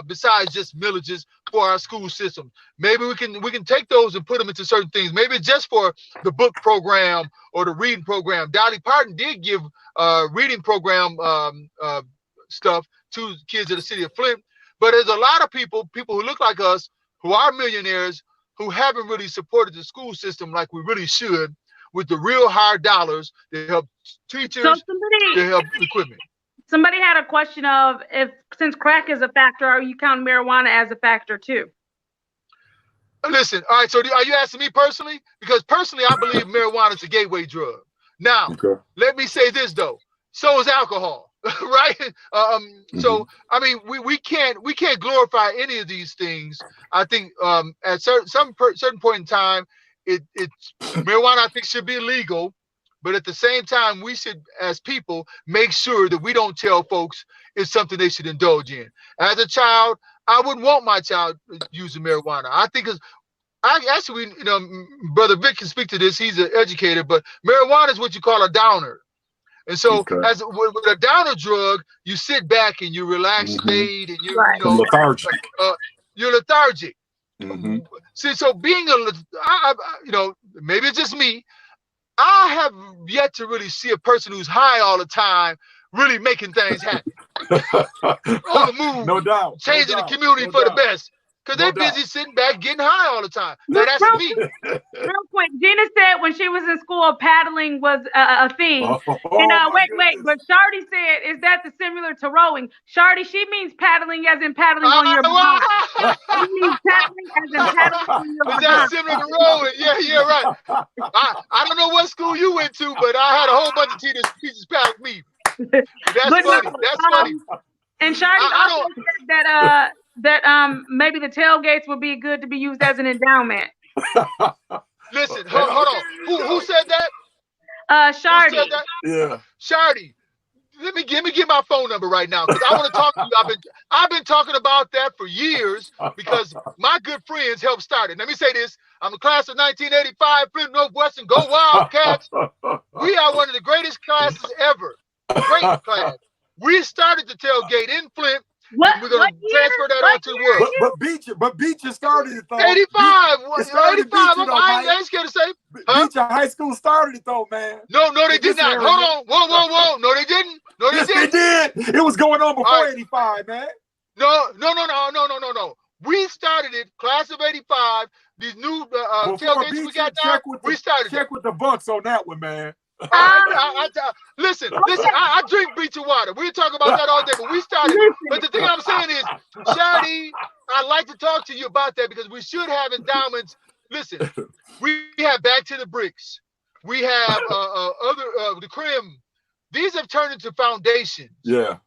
besides just millages for our school system. Maybe we can take those and put them into certain things. Maybe it's just for the book program or the reading program. Dolly Parton did give reading program stuff to kids in the city of Flint. But there's a lot of people who look like us, who are millionaires, who haven't really supported the school system like we really should, with the real hard dollars to help teachers, to help equipment. Somebody had a question of since crack is a factor, are you counting marijuana as a factor too? Listen, all right. So are you asking me personally? Because personally, I believe marijuana is a gateway drug. Now, let me say this though. So is alcohol, right? So I mean, we can't glorify any of these things. I think at certain point in time, it's marijuana I think should be illegal, but at the same time, we should, as people, make sure that we don't tell folks it's something they should indulge in. As a child, I wouldn't want my child using marijuana. I think actually, you know, Brother Vic can speak to this. He's an educator, but marijuana is what you call a downer. And so, as with a downer drug, you sit back and you relax, fade, and you're lethargic. You're lethargic. See, so being you know, maybe it's just me. I have yet to really see a person who's high all the time really making things happen. On the move, no doubt, changing the community for the best. Because they're busy sitting back getting high all the time. Now, that's me. Real quick, Gina said when she was in school, paddling was a thing. Wait, but Shardy said, is that similar to rowing? Shardy, she means paddling as in paddling on your boat. She means paddling as in paddling on your boat. Is that similar to rowing? Yeah, right. I don't know what school you went to, but I had a whole bunch of teachers paddle me. That's funny. That's funny. And Shardy also said that maybe the tailgates would be good to be used as an endowment. Listen, hold on. Who said that? Shardy. Who said that? Yeah. Shardy. Let me get my phone number right now because I want to talk to you. I've been talking about that for years because my good friends helped start it. Let me say this. I'm the class of 1985, Flint Northwestern, go Wildcats. We are one of the greatest classes ever. Great class. We started the tailgate in Flint. We're going to transfer that on to the world. But Beecher started it though. 85. 85. I ain't scared to say. Beecher High School started it though, man. No, they did not. Hold on. Whoa. No, they didn't. Yes, they did. It was going on before 85, man. No. We started it, class of 85. These new tailgates we got now. We started. Check with the Bucks on that one, man. Listen, I drink beach water. We talk about that all day, but we started. But the thing I'm saying is, Shadi, I'd like to talk to you about that because we should have endowments. Listen, we have Back to the Bricks. We have the Crim. These have turned into foundations. Yeah.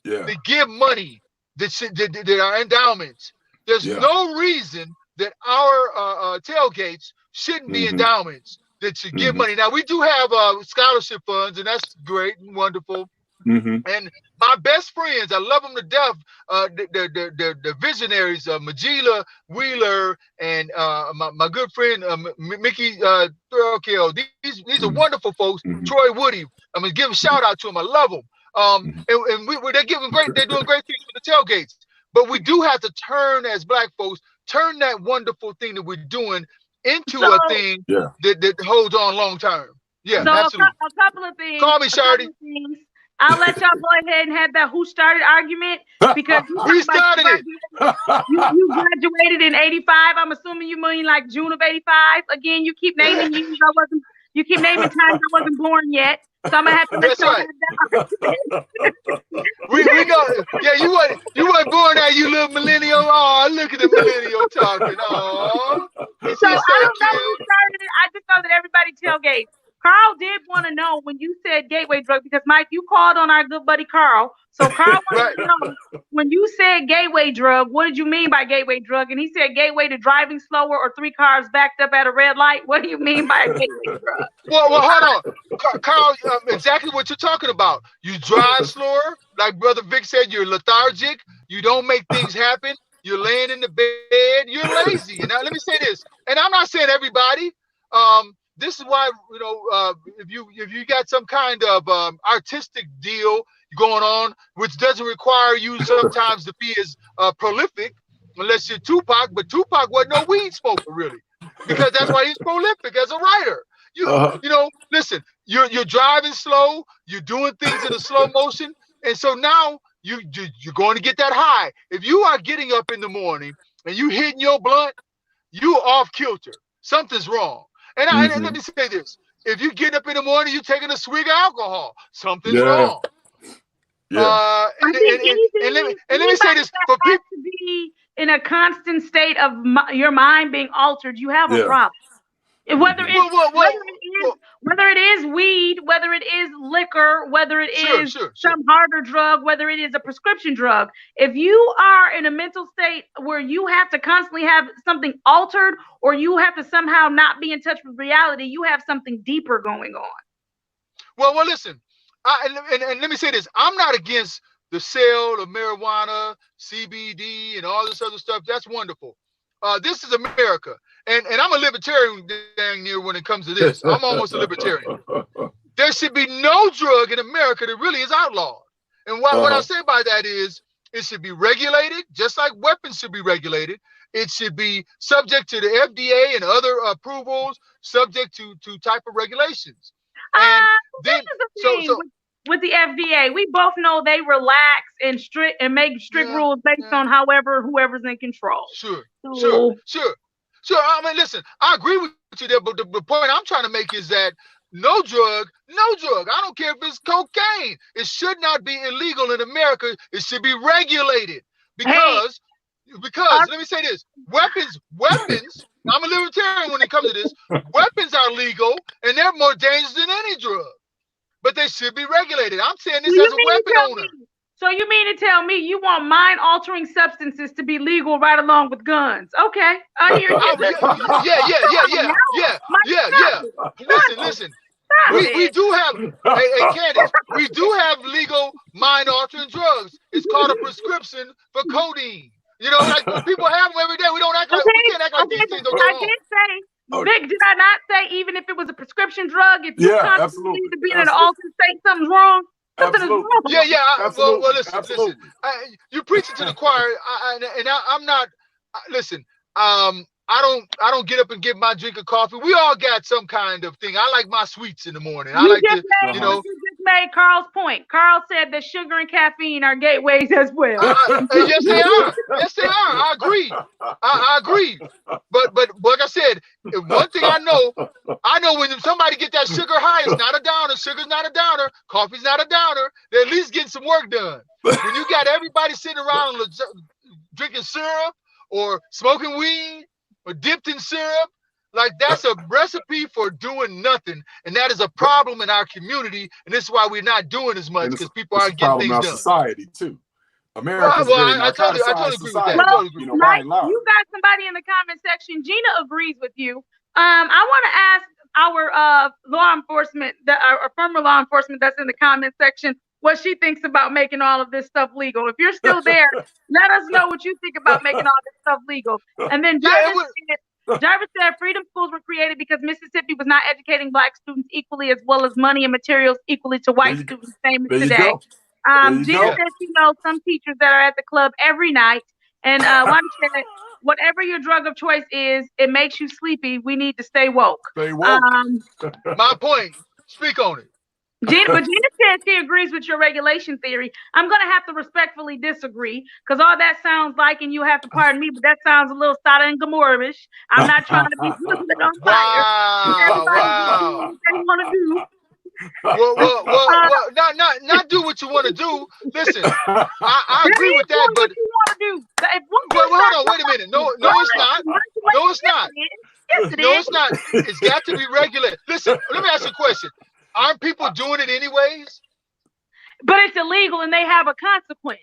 They give money that are endowments. There's no reason that our tailgates shouldn't be endowments that should give money. Now, we do have scholarship funds, and that's great and wonderful. And my best friends, I love them to death, the visionaries, Majila Wheeler and my good friend, Mickey Thurkill. These are wonderful folks. Troy Woody, I'm going to give a shout out to them. I love them. And they're doing great things with the tailgates. But we do have to turn, as Black folks, turn that wonderful thing that we're doing into a thing that holds on long term. Yeah, so absolutely. A couple of things. Call me, Shardy. I'll let y'all go ahead and have that who started argument because we started it. You graduated in 85. I'm assuming you mean like June of 85. Again, you keep naming years you keep naming times I wasn't born yet. So I'm gonna have to That's right. we go. Yeah, you weren't born now, you little millennial. Oh, look at the millennial talking. Oh, so I don't know who started it. I just know that everybody tailgates. Carl did want to know when you said gateway drug because Mike, you called on our good buddy Carl. So Carl wanted to know when you said gateway drug, what did you mean by gateway drug? And he said gateway to driving slower or 3 cars backed up at a red light. What do you mean by a gateway drug? Well, hold on, Carl. Exactly what you're talking about. You drive slower, like Brother Vic said. You're lethargic. You don't make things happen. You're laying in the bed. You're lazy. And now let me say this. And I'm not saying everybody. This is why, if you got some kind of artistic deal going on, which doesn't require you sometimes to be as prolific, unless you're Tupac, but Tupac wasn't no weed smoker really, because that's why he's prolific as a writer. Listen, you're driving slow, you're doing things in a slow motion, and so now you're going to get that high. If you are getting up in the morning and you hitting your blunt, you off kilter. Something's wrong. And let me say this: if you get up in the morning, you're taking a swig of alcohol. Something's wrong. And let me say this for people to be in a constant state of your mind being altered. You have a problem. Whether it is weed, whether it is liquor, whether it is some harder drug, whether it is a prescription drug, if you are in a mental state where you have to constantly have something altered, or you have to somehow not be in touch with reality, you have something deeper going on. Well, listen, and let me say this: I'm not against the sale of marijuana, CBD, and all this other stuff. That's wonderful. This is America, and I'm a libertarian dang near when it comes to this. I'm almost a libertarian. There should be no drug in America that really is outlawed. And what I say by that is it should be regulated, just like weapons should be regulated. It should be subject to the FDA and other approvals, subject to type of regulations. And then, with the FDA, we both know they relax and make strict rules based on whoever's in control. Sure. I mean, listen, I agree with you there, but the point I'm trying to make is that no drug. I don't care if it's cocaine. It should not be illegal in America. It should be regulated because let me say this: weapons. I'm a libertarian when it comes to this. Weapons are legal and they're more dangerous than any drug. But they should be regulated. I'm saying this as a weapon owner. So you mean to tell me you want mind-altering substances to be legal right along with guns? Okay, I hear you. Listen. We do have, hey Candice, we do have legal mind-altering drugs. It's called a prescription for codeine. You know, like people have them every day. We can't act like these things don't go on. Vic, did I not say even if it was a prescription drug, if you constantly need to be in an altered state, something's wrong? Something is wrong. Well, listen. You're preaching to the choir, I'm not. Listen, I don't get up and get my drink of coffee. We all got some kind of thing. I like my sweets in the morning. You just made Carl's point. Carl said that sugar and caffeine are gateways as well. Yes, they are. I agree. I agree. But like I said, one thing I know when somebody get that sugar high, it's not a downer. Sugar's not a downer. Coffee's not a downer. They're at least getting some work done. When you got everybody sitting around drinking syrup or smoking weed or dipped in syrup, like that's a recipe for doing nothing, and that is a problem in our community, and this is why we're not doing as much because people aren't getting things done. Society too. America. I totally agree with that. Well, Mike, you got somebody in the comment section. Gina agrees with you. I want to ask our law enforcement, our former law enforcement that's in the comment section, what she thinks about making all of this stuff legal. If you're still there, let us know what you think about making all this stuff legal. And then Jarvis said freedom schools were created because Mississippi was not educating Black students equally as well as money and materials equally to white students, same as today. Gina said she knows some teachers that are at the club every night. And Wanda said, whatever your drug of choice is, it makes you sleepy. We need to stay woke. Stay woke. My point. Speak on it. But Gina says she agrees with your regulation theory. I'm going to have to respectfully disagree because all that sounds like, and you have to pardon me, but that sounds a little Sodom and Gomorrah-ish. I'm not trying to be lit on fire. Wow. Want to do. Well, not do what you want to do. Listen, I agree with that, but what you want to do. Hold on, wait a minute. No, it's not. No, it's not. Yes, it no, is. It's not. It's got to be regulated. Listen, let me ask you a question. Aren't people doing it anyways? But it's illegal and they have a consequence.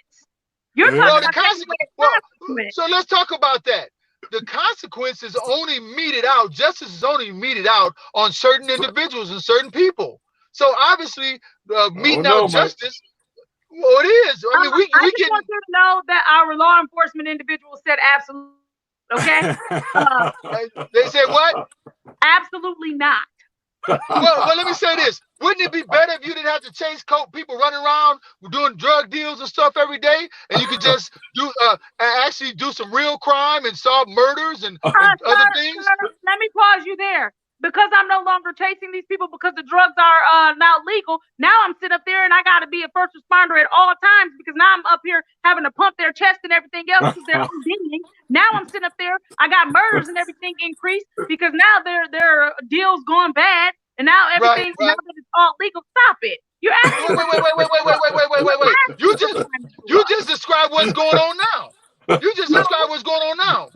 You're talking about the consequence. So let's talk about that. The consequence is only meted out, justice is only meted out on certain individuals and certain people. So obviously, meting out justice, well, it is. I mean, I just want you to know that our law enforcement individuals said absolutely. Okay. They said what? Absolutely not. Well, let me say this. Wouldn't it be better if you didn't have to chase people running around doing drug deals and stuff every day, and you could just actually do some real crime and solve murders and other things? Let me pause you there. Because I'm no longer chasing these people because the drugs are now legal. Now I'm sitting up there and I got to be a first responder at all times because now I'm up here having to pump their chest and everything else because they're ODing. Now I'm sitting up there. I got murders and everything increased because now their deal's going bad and now everything's now that it's all legal. Stop it. You're asking. Wait. You just described what's going on now. You just described what's going on now.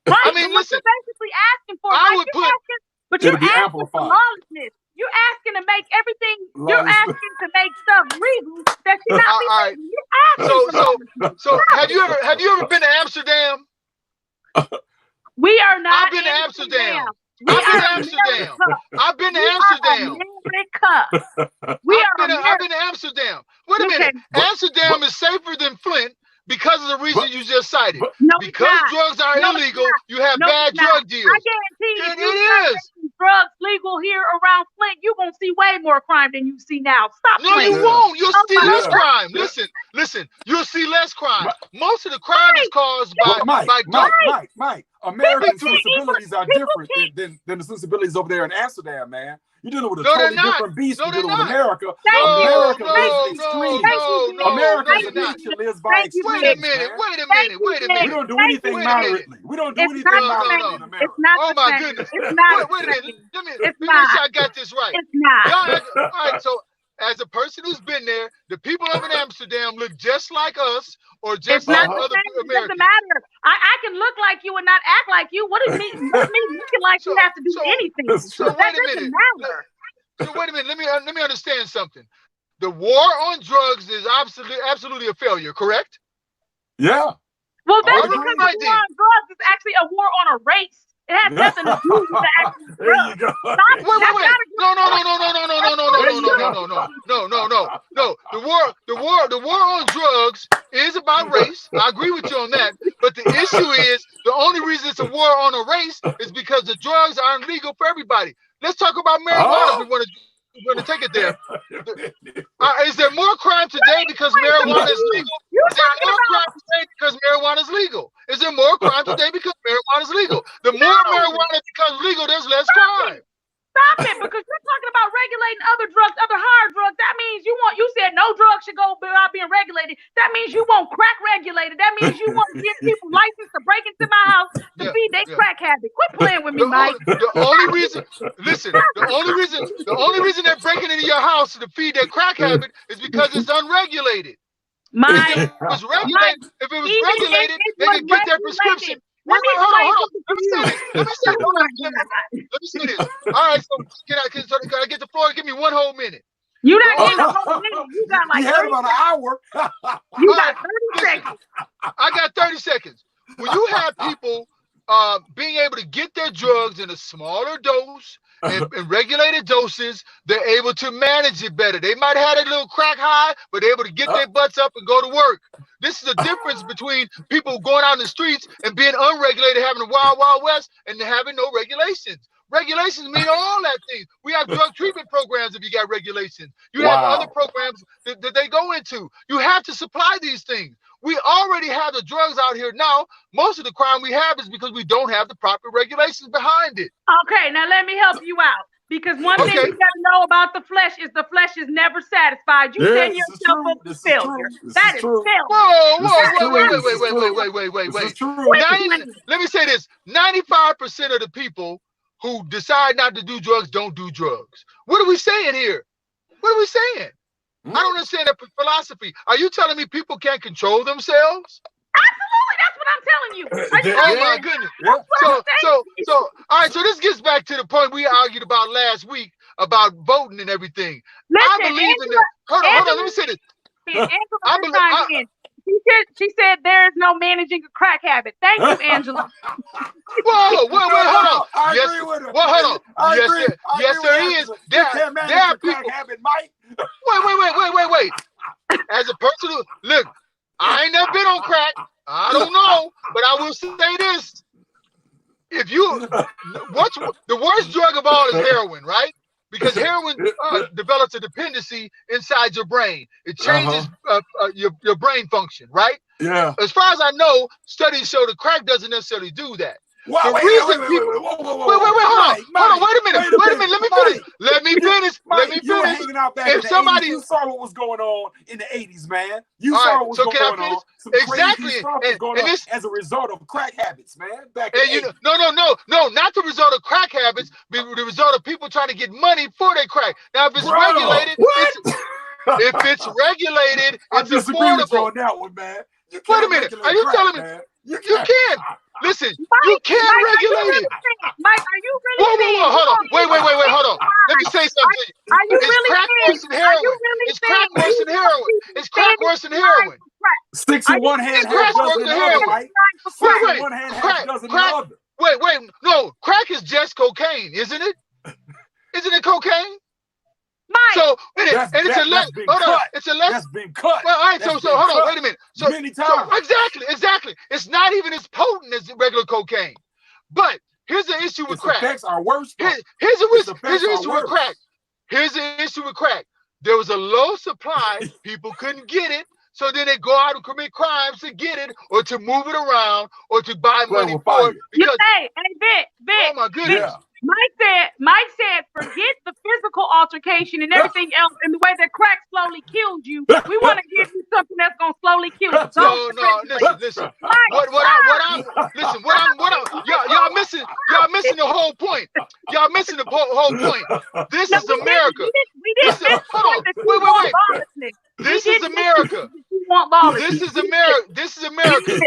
Right. I mean, listen. You're basically asking for. I would put. But you're asking for lawlessness. You're asking to make everything. You're asking to make stuff legal that should not be. All right. So have you ever been to Amsterdam? We are not. I've been to Amsterdam. I've been to Amsterdam. I've been to Amsterdam. Wait a minute. Amsterdam is safer than Flint because of the reason you just cited. Because drugs are illegal, you have bad drug deals. I guarantee you, it is. Drugs legal here around Flint, you're going to see way more crime than you see now. Stop playing. No, you won't. You'll see less crime. Listen. You'll see less crime. Most of the crime is caused by Mike. American sensibilities are different than the sensibilities over there in Amsterdam, man. You're dealing with a totally different beast. You're dealing with America. America is extreme. America's a nation lives by extreme. Wait a minute. We don't do anything moderately. We don't do anything moderately in America. Oh my goodness. Wait a minute. Let me make sure I got this right. It's not. All right, so as a person who's been there, the people over in Amsterdam look just like us or just like other Americans. It doesn't matter. I can look like you and not act like you. What does me looking like you have to do anything? So wait a minute. Let me understand something. The war on drugs is absolutely a failure, correct? Yeah. Well, that's because the war on drugs is actually a war on a race. It has nothing to do with the actual drugs. There you go. Wait. No. The war on drugs is about race. I agree with you on that. But the issue is the only reason it's a war on a race is because the drugs aren't legal for everybody. Let's talk about marijuana if we want to take it there. Is there more crime today because marijuana is legal? Is there more crime today because marijuana is legal? Is there more crime today because marijuana is legal? The more marijuana becomes legal, there's less crime. Stop it, because you're talking about regulating other drugs, other hard drugs. That means you said no drugs should go without being regulated. That means you want crack regulated. That means you want to give people license to break into my house to feed their crack habit. Quit playing with me, Mike. The only reason they're breaking into your house to feed their crack habit is because it's unregulated. If it was regulated, they could get their prescription. Let me say this. All right, so can I get the floor? Give me one whole minute. You're not getting a whole minute. You got like 30 about an hour. You got 30 seconds. I got 30 seconds. When you have people being able to get their drugs in a smaller dose and regulated doses, they're able to manage it better. They might have had a little crack high, but they're able to get their butts up and go to work. This is the difference between people going out in the streets and being unregulated, having a wild, wild west, and having no regulations. Regulations mean all that things. We have drug treatment programs if you got regulations. You have other programs that they go into. You have to supply these things. We already have the drugs out here now. Most of the crime we have is because we don't have the proper regulations behind it. Okay, now let me help you out. Because one thing you got to know about the flesh is never satisfied. You send yourself up to failure. That is failure. Wait. Let me say this. 95% of the people who decide not to do drugs don't do drugs. What are we saying here? What are we saying? I don't understand that philosophy. Are you telling me people can't control themselves? Absolutely, that's what I'm telling you. Oh my goodness. So all right, so this gets back to the point we argued about last week about voting and everything. I believe in that. Hold on, let me say this. She said there is no managing a crack habit. Thank you, Angela. Whoa, hold on. I agree with her. Well, hold on. Yes, there is. There are people. Crack habit, Mike. Wait. As a person who, look, I ain't never been on crack. I don't know, but I will say this. If what's the worst drug of all is heroin, right? Because heroin develops a dependency inside your brain. It changes your brain function, right? Yeah. As far as I know, studies show that crack doesn't necessarily do that. Wait, hold on. Wait a minute. Let me finish. You were hanging out back in the 80s. You saw what was going on in the 80s, man. You saw what was going on. Exactly. Stuff was going on as a result of crack habits, man. Back in the 80s. No, not the result of crack habits, but the result of people trying to get money for their crack. Now, if it's regulated, If it's regulated, it's affordable. On that one, man. Wait a minute. Are you telling me you can't? Listen, you can't regulate it. Mike, are you really saying? Whoa, hold on. Wait, hold on. Let me say something to you. Are you It's really crack saying? worse than heroin. It's crack worse than heroin. It's crack worse than heroin. 6 in one hand, half dozen in the other, Mike. 6 in one hand, half dozen in the other. Wait, no. Crack is just cocaine, isn't it? Isn't it cocaine? Mike. So it's a That's been cut. Well, all right, so hold on, wait a minute. So many times. Exactly. It's not even as potent as regular cocaine. But here's the issue with crack. Effects are worse. Here's the issue with crack. Here's the issue with crack. There was a low supply. People couldn't get it. So then they go out and commit crimes to get it, or to move it around, or to buy money for it. Because, hey, Vic. Oh my goodness. Yeah. Mike said, forget the physical altercation and everything else and the way that crack slowly killed you. We want to give you something that's gonna slowly kill you. Listen. Y'all missing the whole point. Y'all missing the whole point. This is America. Wait. This is America. This is America. This is America.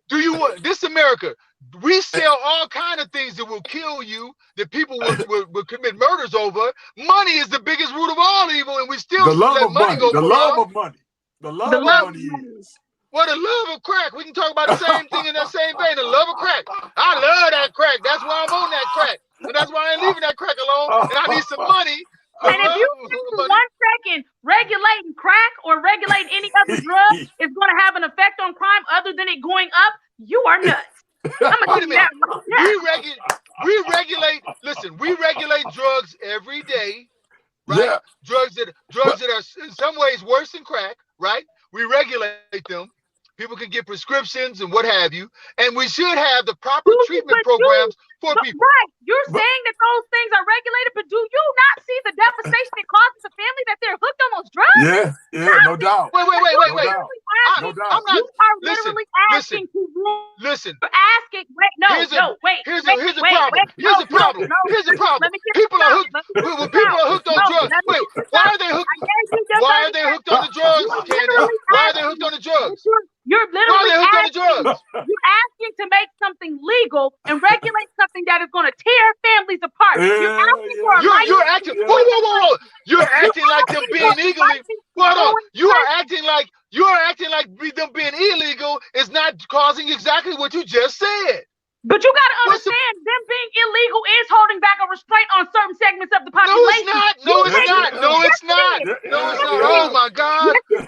This is America. We sell all kind of things that will kill you, that people will commit murders over. Money is the biggest root of all evil, and we still let money go. The love of money. The love of money is. Well, the love of crack. We can talk about the same thing in that same vein. The love of crack. I love that crack. That's why I'm on that crack. And that's why I ain't leaving that crack alone. And I need some money. And if you think for 1 second regulating crack or regulating any other drug is going to have an effect on crime other than it going up, you are nuts. Wait a minute. We regulate. Listen, we regulate drugs every day, right? Yeah. Drugs that are in some ways worse than crack, right? We regulate them. People can get prescriptions and what have you, and we should have the proper treatment programs for people. Right. You're saying that those things are regulated, but do you not see the devastation it causes a family that they're hooked on those drugs? Yeah, no doubt. Wait. No doubt. I'm not. You are literally asking to listen. You're asking. Here's the problem. People are hooked. When people are hooked on drugs, wait. Why are they hooked? Why are they hooked on the drugs, Candice? Why are they hooked on the drugs? You're literally you're asking to make something legal and regulate something that is going to tear families apart. You're asking for a you're acting. Whoa! You're acting like them being illegally. Hold on. You are acting like them being illegal is not causing exactly what you just said. But you got to understand, them being illegal is holding back a restraint on certain segments of the population. No, it's not. Oh my God. Yes,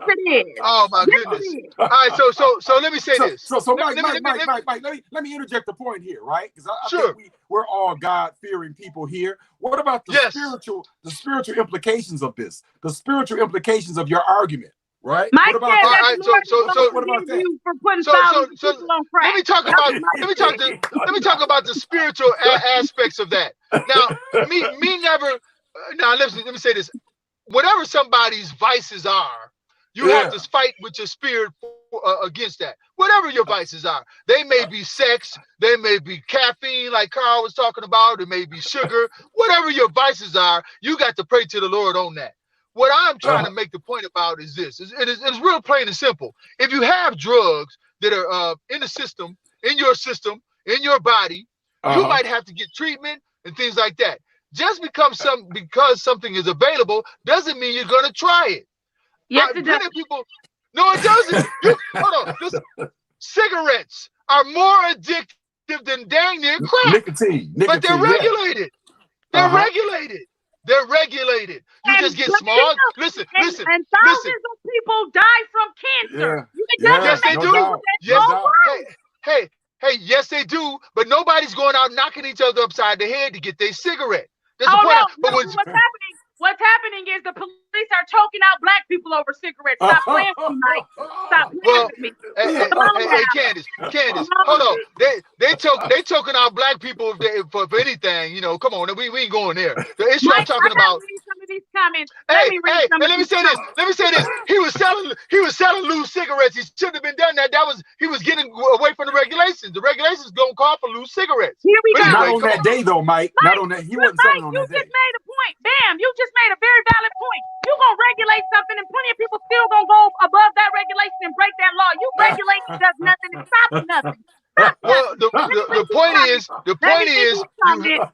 it is. Oh my goodness. All right, so let me say this. So Mike, let me interject a point here, right? Because I think we're all God-fearing people here. What about the spiritual implications of this? The spiritual implications of your argument? Right. Mike what about what about that? For putting let me talk about the spiritual aspects of that. Now, let me say this. Whatever somebody's vices are, you have to fight with your spirit against that. Whatever your vices are, they may be sex, they may be caffeine, like Carl was talking about, it may be sugar. Whatever your vices are, you got to pray to the Lord on that. What I'm trying to make the point about is this. It's real plain and simple. If you have drugs that are in the system, in your body, you might have to get treatment and things like that. Just because something is available doesn't mean you're going to try it. Yes, it does. No, it doesn't. Hold on. Listen. Cigarettes are more addictive than dang near crack. Nicotine, but they're regulated. They're regulated. You just get small. Listen. And thousands of people die from cancer. Yes, they do. Hey, yes, they do. But nobody's going out knocking each other upside the head to get their cigarette. That's the point. What's happening is the police are choking out black people over cigarettes. Stop playing with me, Mike. Stop playing with me. Hey, Candice, hold on. They choking out black people for anything. You know, come on, we ain't going there. The issue I'm talking about. Some of these comments. Let me say this. He was selling loose cigarettes. He shouldn't have been done that. He was getting away from the regulations. The regulations don't call for loose cigarettes. Here we go. Not on that day though, Mike. Not on that. He wasn't selling on that day. You just made a point. Sam, you just made a very valid point. You gonna regulate something, and plenty of people still gonna go above that regulation and break that law. You regulate does nothing and stops nothing. Well, the point is, go ahead.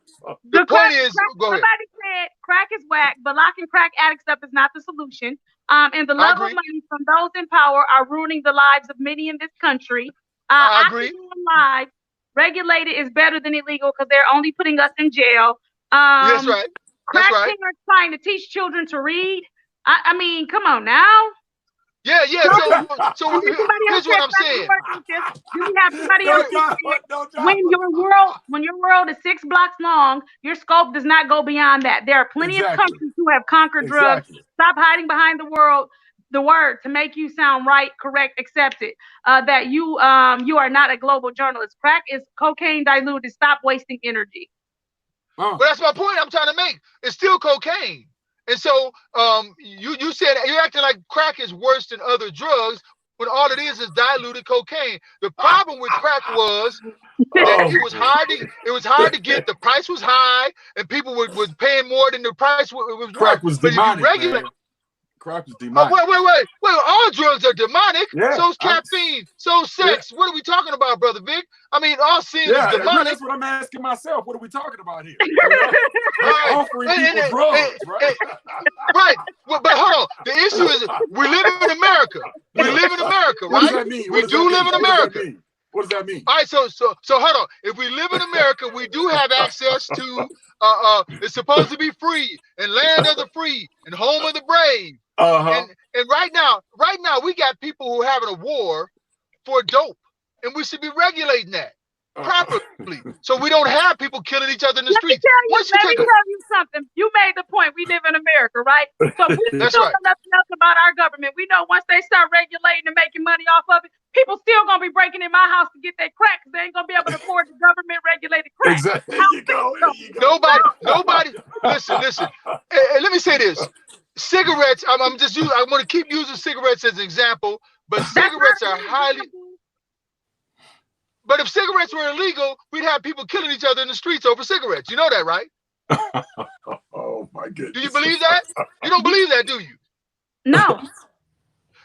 Somebody said crack is whack, but locking crack addicts up is not the solution. And the love of money from those in power are ruining the lives of many in this country. I agree. Live, regulated is better than illegal because they're only putting us in jail. That's right. Crack parents trying to teach children to read. I mean, come on now. Yeah. So here's what I'm saying. You have somebody else when your world is 6 blocks long, your scope does not go beyond that. There are plenty of countries who have conquered drugs. Stop hiding behind the word to make you sound right, correct, accepted. That you are not a global journalist. Crack is cocaine diluted. Stop wasting energy. But that's my point I'm trying to make. It's still cocaine. And so you said you're acting like crack is worse than other drugs when all it is diluted cocaine. The problem with crack was that it was hard to get. The price was high, and people was paying more than the price was worth. Crack was demonic. Crack was demonic. Wait. All drugs are demonic. Yeah, So's caffeine. So's sex. Yeah. What are we talking about, Brother Vic? I mean, all sin is demonic. That's what I'm asking myself. What are we talking about here? Offering people drugs, right? Right. Well, but hold on. The issue is we live in America. We live in America, right? What does that mean? We do live in America. What does that mean? All right, so hold on. If we live in America, we do have access to it's supposed to be free and land of the free and home of the brave. And right now we got people who are having a war for dope, and we should be regulating that properly so we don't have people killing each other in the streets. Let me tell you something. You made the point. We live in America, right? So we don't know nothing else about our government. We know once they start regulating and making money off of it, people still gonna be breaking in my house to get their crack because they ain't gonna be able to afford the government regulated crack. Exactly. There you go. Nobody. Listen. Hey, let me say this. Cigarettes. I'm going to keep using cigarettes as an example, but cigarettes are highly. But if cigarettes were illegal, we'd have people killing each other in the streets over cigarettes. You know that, right? Oh my goodness. Do you believe that? You don't believe that, do you? No.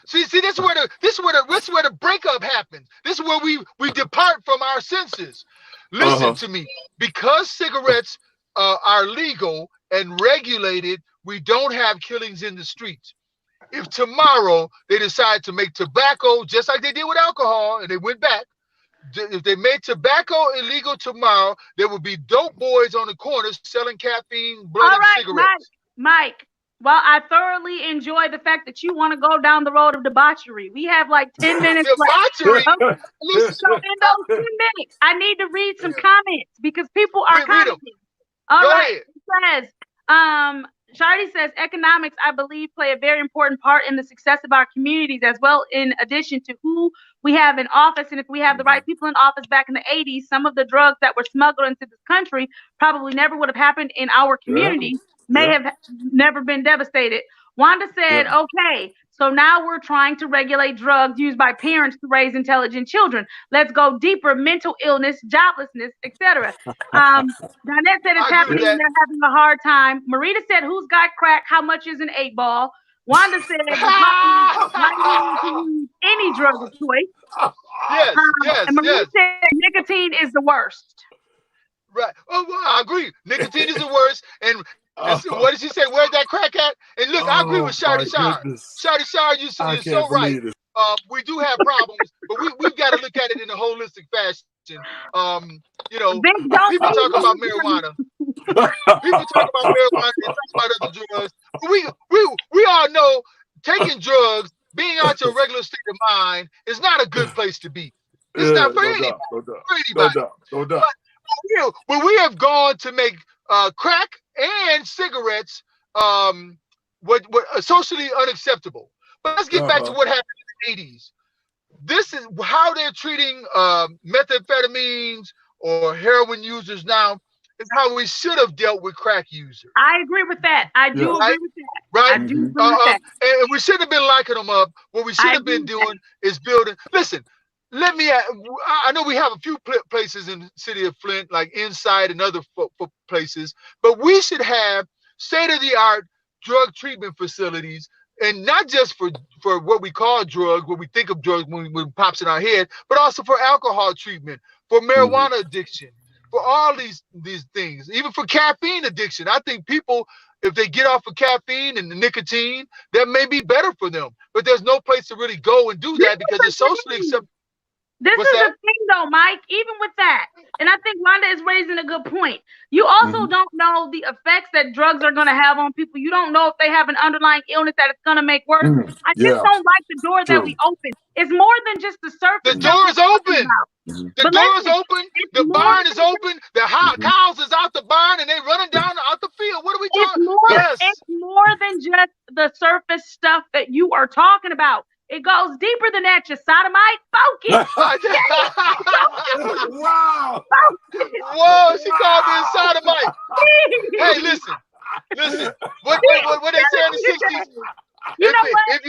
See, this is where the breakup happens. This is where we depart from our senses. Listen to me. Because cigarettes are legal and regulated, we don't have killings in the streets. If tomorrow they decide to make tobacco just like they did with alcohol, and they went back, if they made tobacco illegal tomorrow, there will be dope boys on the corners selling caffeine, blood, and cigarettes. Mike. Well, I thoroughly enjoy the fact that you want to go down the road of debauchery. We have like 10 minutes debauchery. Left. So in those 10 minutes, I need to read some comments because people are commenting. All right. It says, Shardy says, economics, I believe, play a very important part in the success of our communities as well, in addition to who we have in office. And if we have the right people in office back in the 80s, some of the drugs that were smuggled into this country probably never would have happened in our community, may have never been devastated. Wanda said, okay, so now we're trying to regulate drugs used by parents to raise intelligent children. Let's go deeper: mental illness, joblessness, etc. Donette said it's happening. They're having a hard time. Marita said, who's got crack? How much is an 8-ball? Wanda said, any drug of choice. Yes. And Marita said, nicotine is the worst. Right. Oh, well, I agree. Nicotine is the worst. And so what did she say? Where's that crack at? And look, I agree with Shardy Shar. Shardy Shar, you're so right. We do have problems, but we've got to look at it in a holistic fashion. People talk about marijuana. People talk about marijuana and talk about other drugs. We all know taking drugs, being out your regular state of mind, is not a good place to be. It's not for anybody. No doubt. But when we have gone to make crack and cigarettes what socially unacceptable. But let's get back to what happened in the 80s. This is how they're treating methamphetamines or heroin users now, is how we should have dealt with crack users. I agree with that. I do agree with that. Right? I do agree with that. And we shouldn't have been locking them up. What we should have been doing is building. Listen, I know we have a few places in the city of Flint, like Inside and other places, but we should have state-of-the-art drug treatment facilities, and not just for what we call drugs, what we think of drugs when it pops in our head, but also for alcohol treatment, for marijuana addiction, for all these things, even for caffeine addiction. I think people, if they get off of caffeine and the nicotine, that may be better for them. But there's no place to really go and do that because it's socially acceptable. This is the thing, though, Mike, even with that, and I think Wanda is raising a good point. You also don't know the effects that drugs are going to have on people. You don't know if they have an underlying illness that it's going to make worse. I just don't like the door that we open. It's more than just the surface. The door is open. The door is open. The barn is open. The cows is out the barn and they running down out the field. What are we talking about? It's more than just the surface stuff that you are talking about. It goes deeper than that, you sodomite. Focus. Wow. Whoa, she called me a sodomite. Hey, listen. What they say in the 60s? You know what? If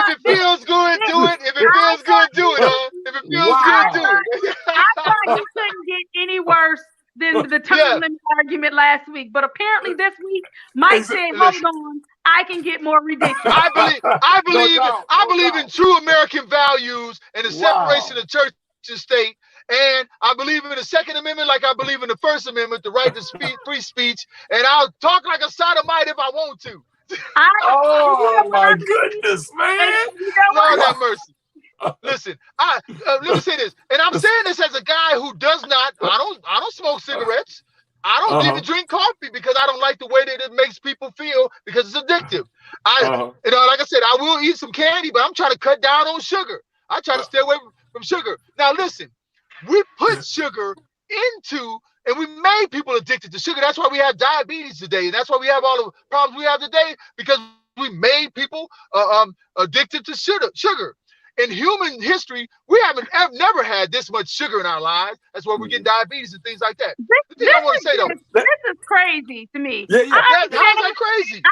it feels good, do it. If it feels good, do it, huh? If it feels good, do it. I thought you couldn't get any worse than the term limit argument last week. But apparently this week, Mike said, hold on, I can get more ridiculous. I believe in true American values and the separation of church and state. And I believe in the Second Amendment like I believe in the First Amendment, the right to free speech. And I'll talk like a sodomite if I want to. Oh my goodness, man! Lord have mercy. Listen, let me say this, and I'm saying this as a guy who does not. I don't smoke cigarettes. I don't even drink coffee because I don't like the way that it makes people feel because it's addictive. Like I said, I will eat some candy, but I'm trying to cut down on sugar. I try to stay away from sugar. Now, listen, we put sugar into. And we made people addicted to sugar. That's why we have diabetes today. And that's why we have all the problems we have today, because we made people addicted to sugar. In human history, we never had this much sugar in our lives. That's why we're getting diabetes and things like that. The thing I want to say, though. This is crazy to me. How is that crazy?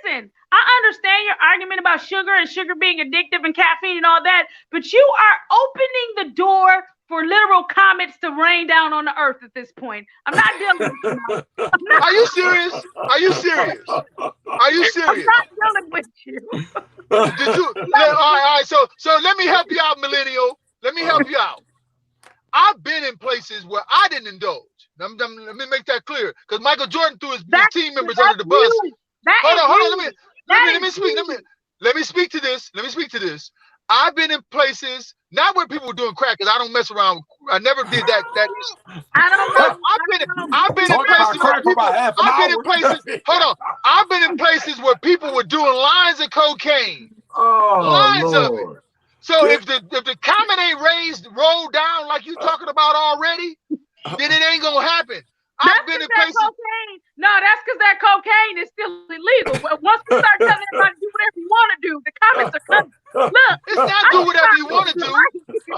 Listen, I understand your argument about sugar and sugar being addictive and caffeine and all that, but you are opening the door for literal comets to rain down on the earth at this point. I'm not dealing with you. Are you serious? Are you serious? I'm not dealing with you. All right. So let me help you out, millennial. Let me help you out. I've been in places where I didn't indulge. Let me make that clear, because Michael Jordan threw his team members under the bus. Hold on. Let me speak to this. I've been in places, not where people were doing crack, because I don't mess around. I never did that. I don't know. I've been in places where people. I've been in places where people were doing lines of cocaine. Lines of it. So if the comet ain't rolled down like you talking about already, then it ain't gonna happen. I've been in places. Cocaine. No, that's because that cocaine is still illegal. Once we start telling everybody to do whatever you want to do, the comments are coming. Look, it's not do whatever you want to do.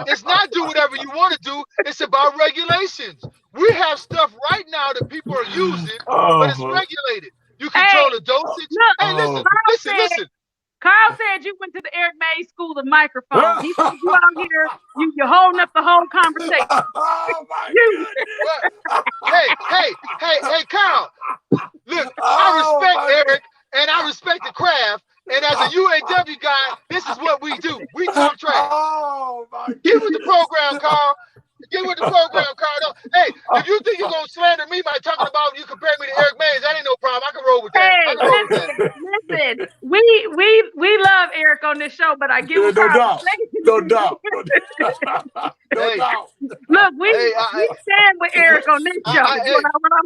It's not do whatever you want to do. It's about regulations. We have stuff right now that people are using, but it's regulated. You control the dosage. Look, listen. Carl said you went to the Eric Mays School of Microphones. He said you out here, you're holding up the whole conversation. Oh my goodness. Hey, Carl. Look, I respect Eric and I respect the craft. And as a UAW guy, this is what we do. We talk trash. Oh my goodness. Get with the program, Carl. Hey, if you think you're gonna slander me by talking about you compare me to Eric Mays, that ain't no problem. I can roll with that. Listen, we love Eric on this show, but I get what Carl. No doubt. Look, we stand with Eric on this show.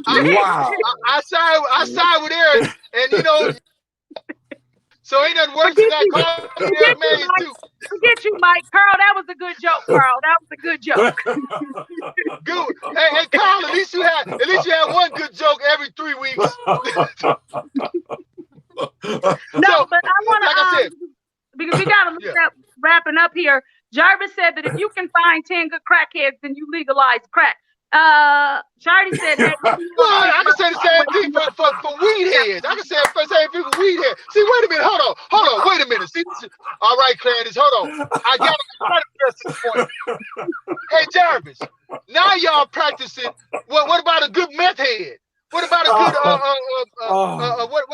Wow. I side with Eric, and you know. So ain't nothing worse than that. Forget you, Mike. Carl, that was a good joke, Carl. That was a good joke. Good. Hey, Carl, at least you had one good joke every 3 weeks. But I want to, because we got to look at wrapping up here. Jarvis said that if you can find 10 good crackheads, then you legalize crack. Charlie said that. I can say the same thing for weed heads. I can say the same thing for weed heads. See, wait a minute. Hold on. Wait a minute. See, all right, Candice, hold on. I got to address this point. Hey, Jarvis, now y'all practicing. What about a good meth head? What about a good what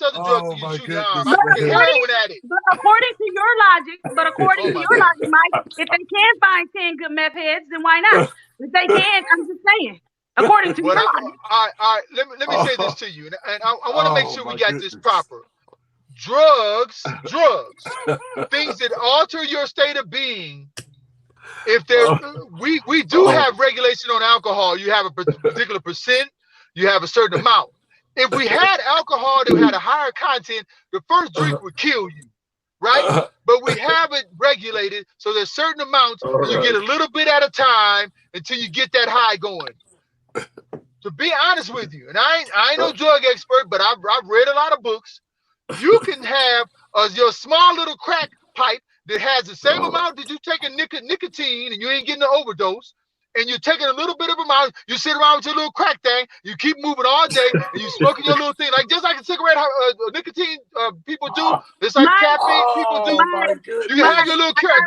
What's the other drug you shoot your arm? But I think heroin addict. But according to your logic, Mike, if they can find 10 good meth heads, then why not? If they can't, I'm just saying. According to your logic. All right. Let me say this to you, and I want to make sure we got this proper. Drugs, things that alter your state of being. If there, we do have regulation on alcohol. You have a particular percent. You have a certain amount. If we had alcohol that had a higher content, the first drink would kill you, right? But we have it regulated, so there's certain amounts, and you get a little bit at a time until you get that high going. To be honest with you, and I ain't no drug expert, but I've read a lot of books. You can have your small little crack pipe that has the same amount that you take a nicotine, and you ain't getting an overdose. And you're taking a little bit of amount, you sit around with your little crack thing, you keep moving all day, and you smoking your little thing, like just like a cigarette nicotine people do, it's like caffeine people do. You can have your little crack,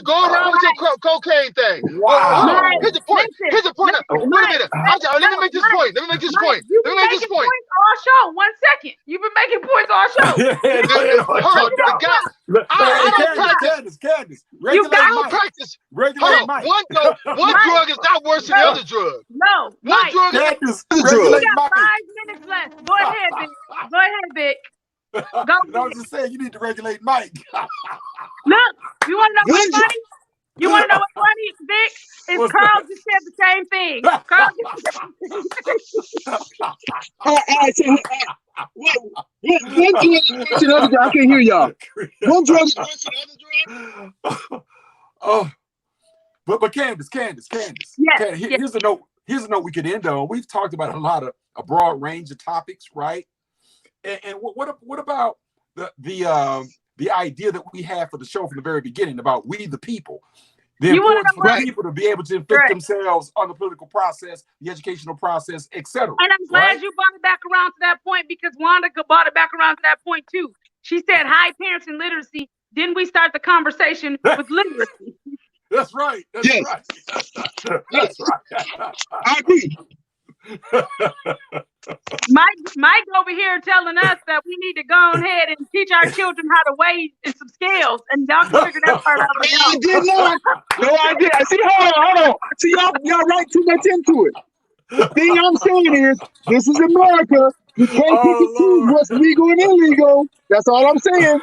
go around with your cocaine thing. Wow. Here's the point. Wait a minute. Let me make this point. You've been making points all show. 1 second. You've been making points all show. Candice. You got practice. Regulate Mike. One drug is not worse than the other drug. No, one Mike. drug is You got 5 minutes left. Go ahead, Vic. Go. I was just saying, you need to regulate Mike. Look, you want to know what's funny? You want to know what's funny, Vic? Is Carl just said the same thing. Carl just I can't hear y'all. One drug is worse than the other drug. Oh, but Candice. Yes, Here's a note. Here's a note we could end on. We've talked about a broad range of topics, right? And what about the idea that we had for the show from the very beginning about we the people? The importance for people to be able to inflict themselves on the political process, the educational process, etc. And I'm glad you brought it back around to that point, because Wanda brought it back around to that point too. She said, "Hi, parents and literacy." Didn't we start the conversation with literacy? That's right. That's right. That's right. I agree. Mike over here telling us that we need to go ahead and teach our children how to weigh and some scales, and y'all can figure that part out. I did not. No, I did. See, hold on. See, y'all write too much into it. The thing I'm saying is, this is America. You can't pick and choose what's legal and illegal. That's all I'm saying.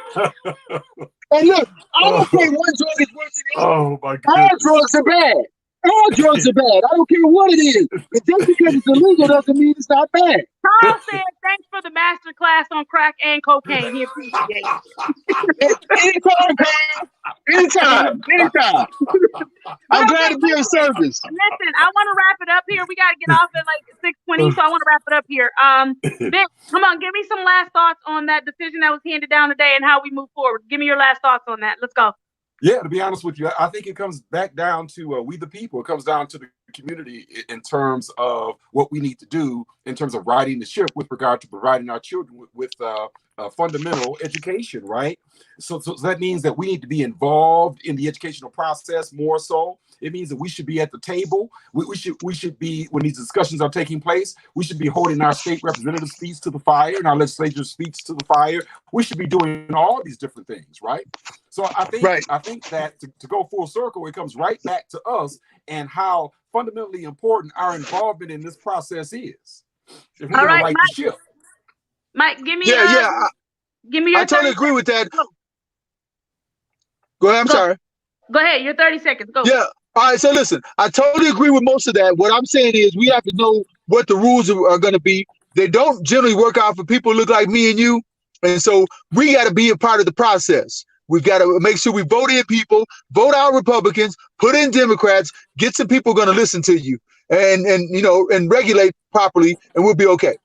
And look, I don't care one drug is worse than the other. Oh my God. All drugs are bad. All drugs are bad. I don't care what it is. But just because it's illegal doesn't mean it's not bad. Carl said, "Thanks for the master class on crack and cocaine." He appreciates it. Anytime. I'm glad to be of service. Listen, I want to wrap it up here. We got to get off at like 6:20, so I want to wrap it up here. Vic, come on, give me some last thoughts on that decision that was handed down today and how we move forward. Give me your last thoughts on that. Let's go. Yeah, to be honest with you, I think it comes back down to we the people. It comes down to the community in terms of what we need to do in terms of riding the ship with regard to providing our children with fundamental education, right? So that means that we need to be involved in the educational process more so. It means that we should be at the table. We should be, when these discussions are taking place, we should be holding our state representatives' feet to the fire and our legislators' feet to the fire. We should be doing all these different things, right? So I think that to go full circle, it comes right back to us and how fundamentally important our involvement in this process is. If we're going to right the ship. Mike, give me give me your I totally agree with that. Go ahead. I'm sorry. Go ahead. Your 30 seconds. Go. Yeah. All right. So listen, I totally agree with most of that. What I'm saying is we have to know what the rules are going to be. They don't generally work out for people who look like me and you. And so we got to be a part of the process. We've got to make sure we vote in people, vote out Republicans, put in Democrats, get some people going to listen to you and regulate properly, and we'll be okay.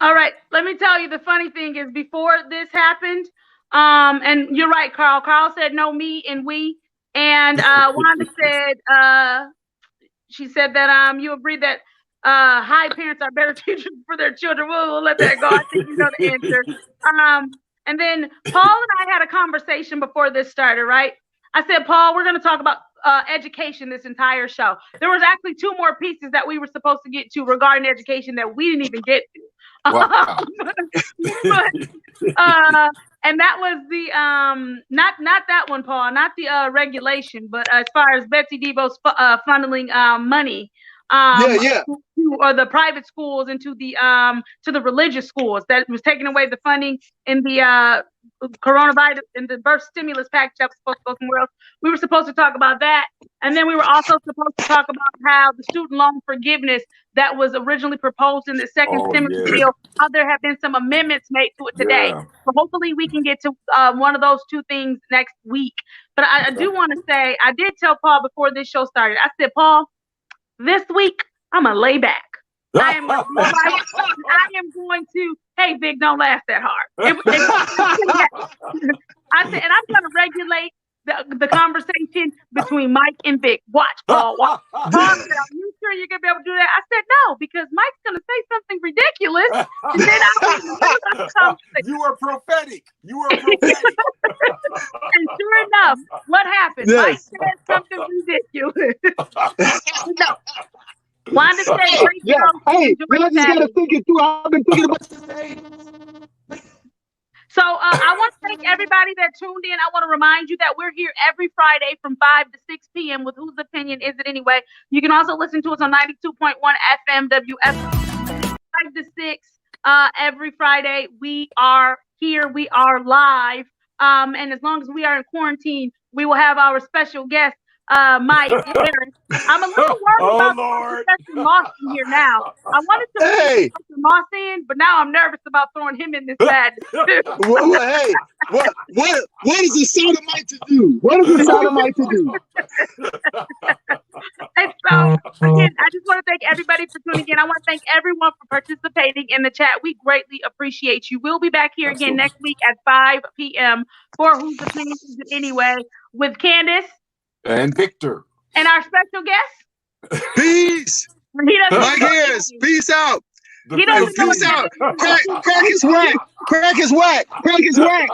All right. Let me tell you, the funny thing is before this happened, and you're right, Carl. Carl said no, me and we. And Wanda said, she said that you agree that high parents are better teachers for their children. We'll let that go. I think you know the answer. And then Paul and I had a conversation before this started, right? I said, Paul, we're going to talk about education this entire show. There was actually 2 more pieces that we were supposed to get to regarding education that we didn't even get to. Wow. And that was the not that one, Paul, not the regulation, but as far as Betsy DeVos funneling money to the private schools and to the religious schools, that was taking away the funding in the coronavirus and the birth stimulus package that was supposed to go somewhere else. We were supposed to talk about that, and then we were also supposed to talk about how the student loan forgiveness that was originally proposed in the second stimulus bill, how there have been some amendments made to it today. So hopefully we can get to one of those two things next week. But I do want to say, I did tell Paul before this show started, I said, Paul, this week I'm gonna lay back. I am going to, hey, Vic, don't laugh that hard. I said, and I'm going to regulate the conversation between Mike and Vic. Watch, Paul. Watch. Paul said, are you sure you're going to be able to do that? I said, no, because Mike's going to say something ridiculous. And then you were prophetic. And sure enough, what happened? Yes. Mike said something ridiculous. No. Wanda said, great job. Hey, I just gotta think it through. I've been thinking about this. So I want to thank everybody that tuned in. I want to remind you that we're here every Friday from 5 to 6 p.m. with Whose Opinion Is It Anyway? You can also listen to us on 92.1 FM WF 5 to 6 every Friday. We are here. We are live. And as long as we are in quarantine, we will have our special guest, Mike. I'm a little worried about Professor Moss in here now. I wanted to put Professor Moss in, but now I'm nervous about throwing him in this bad. Hey, what is a sodomite to do? What is a sodomite to do? And so, again, I just want to thank everybody for tuning in. I want to thank everyone for participating in the chat. We greatly appreciate you. We'll be back here again next week at 5 p.m. for Whose Opinion Is It Anyway with Candice and Victor and our special guest. Peace. Mike Harris. Peace out. Peace out. Crack is whack. Crack is whack. Crack is whack.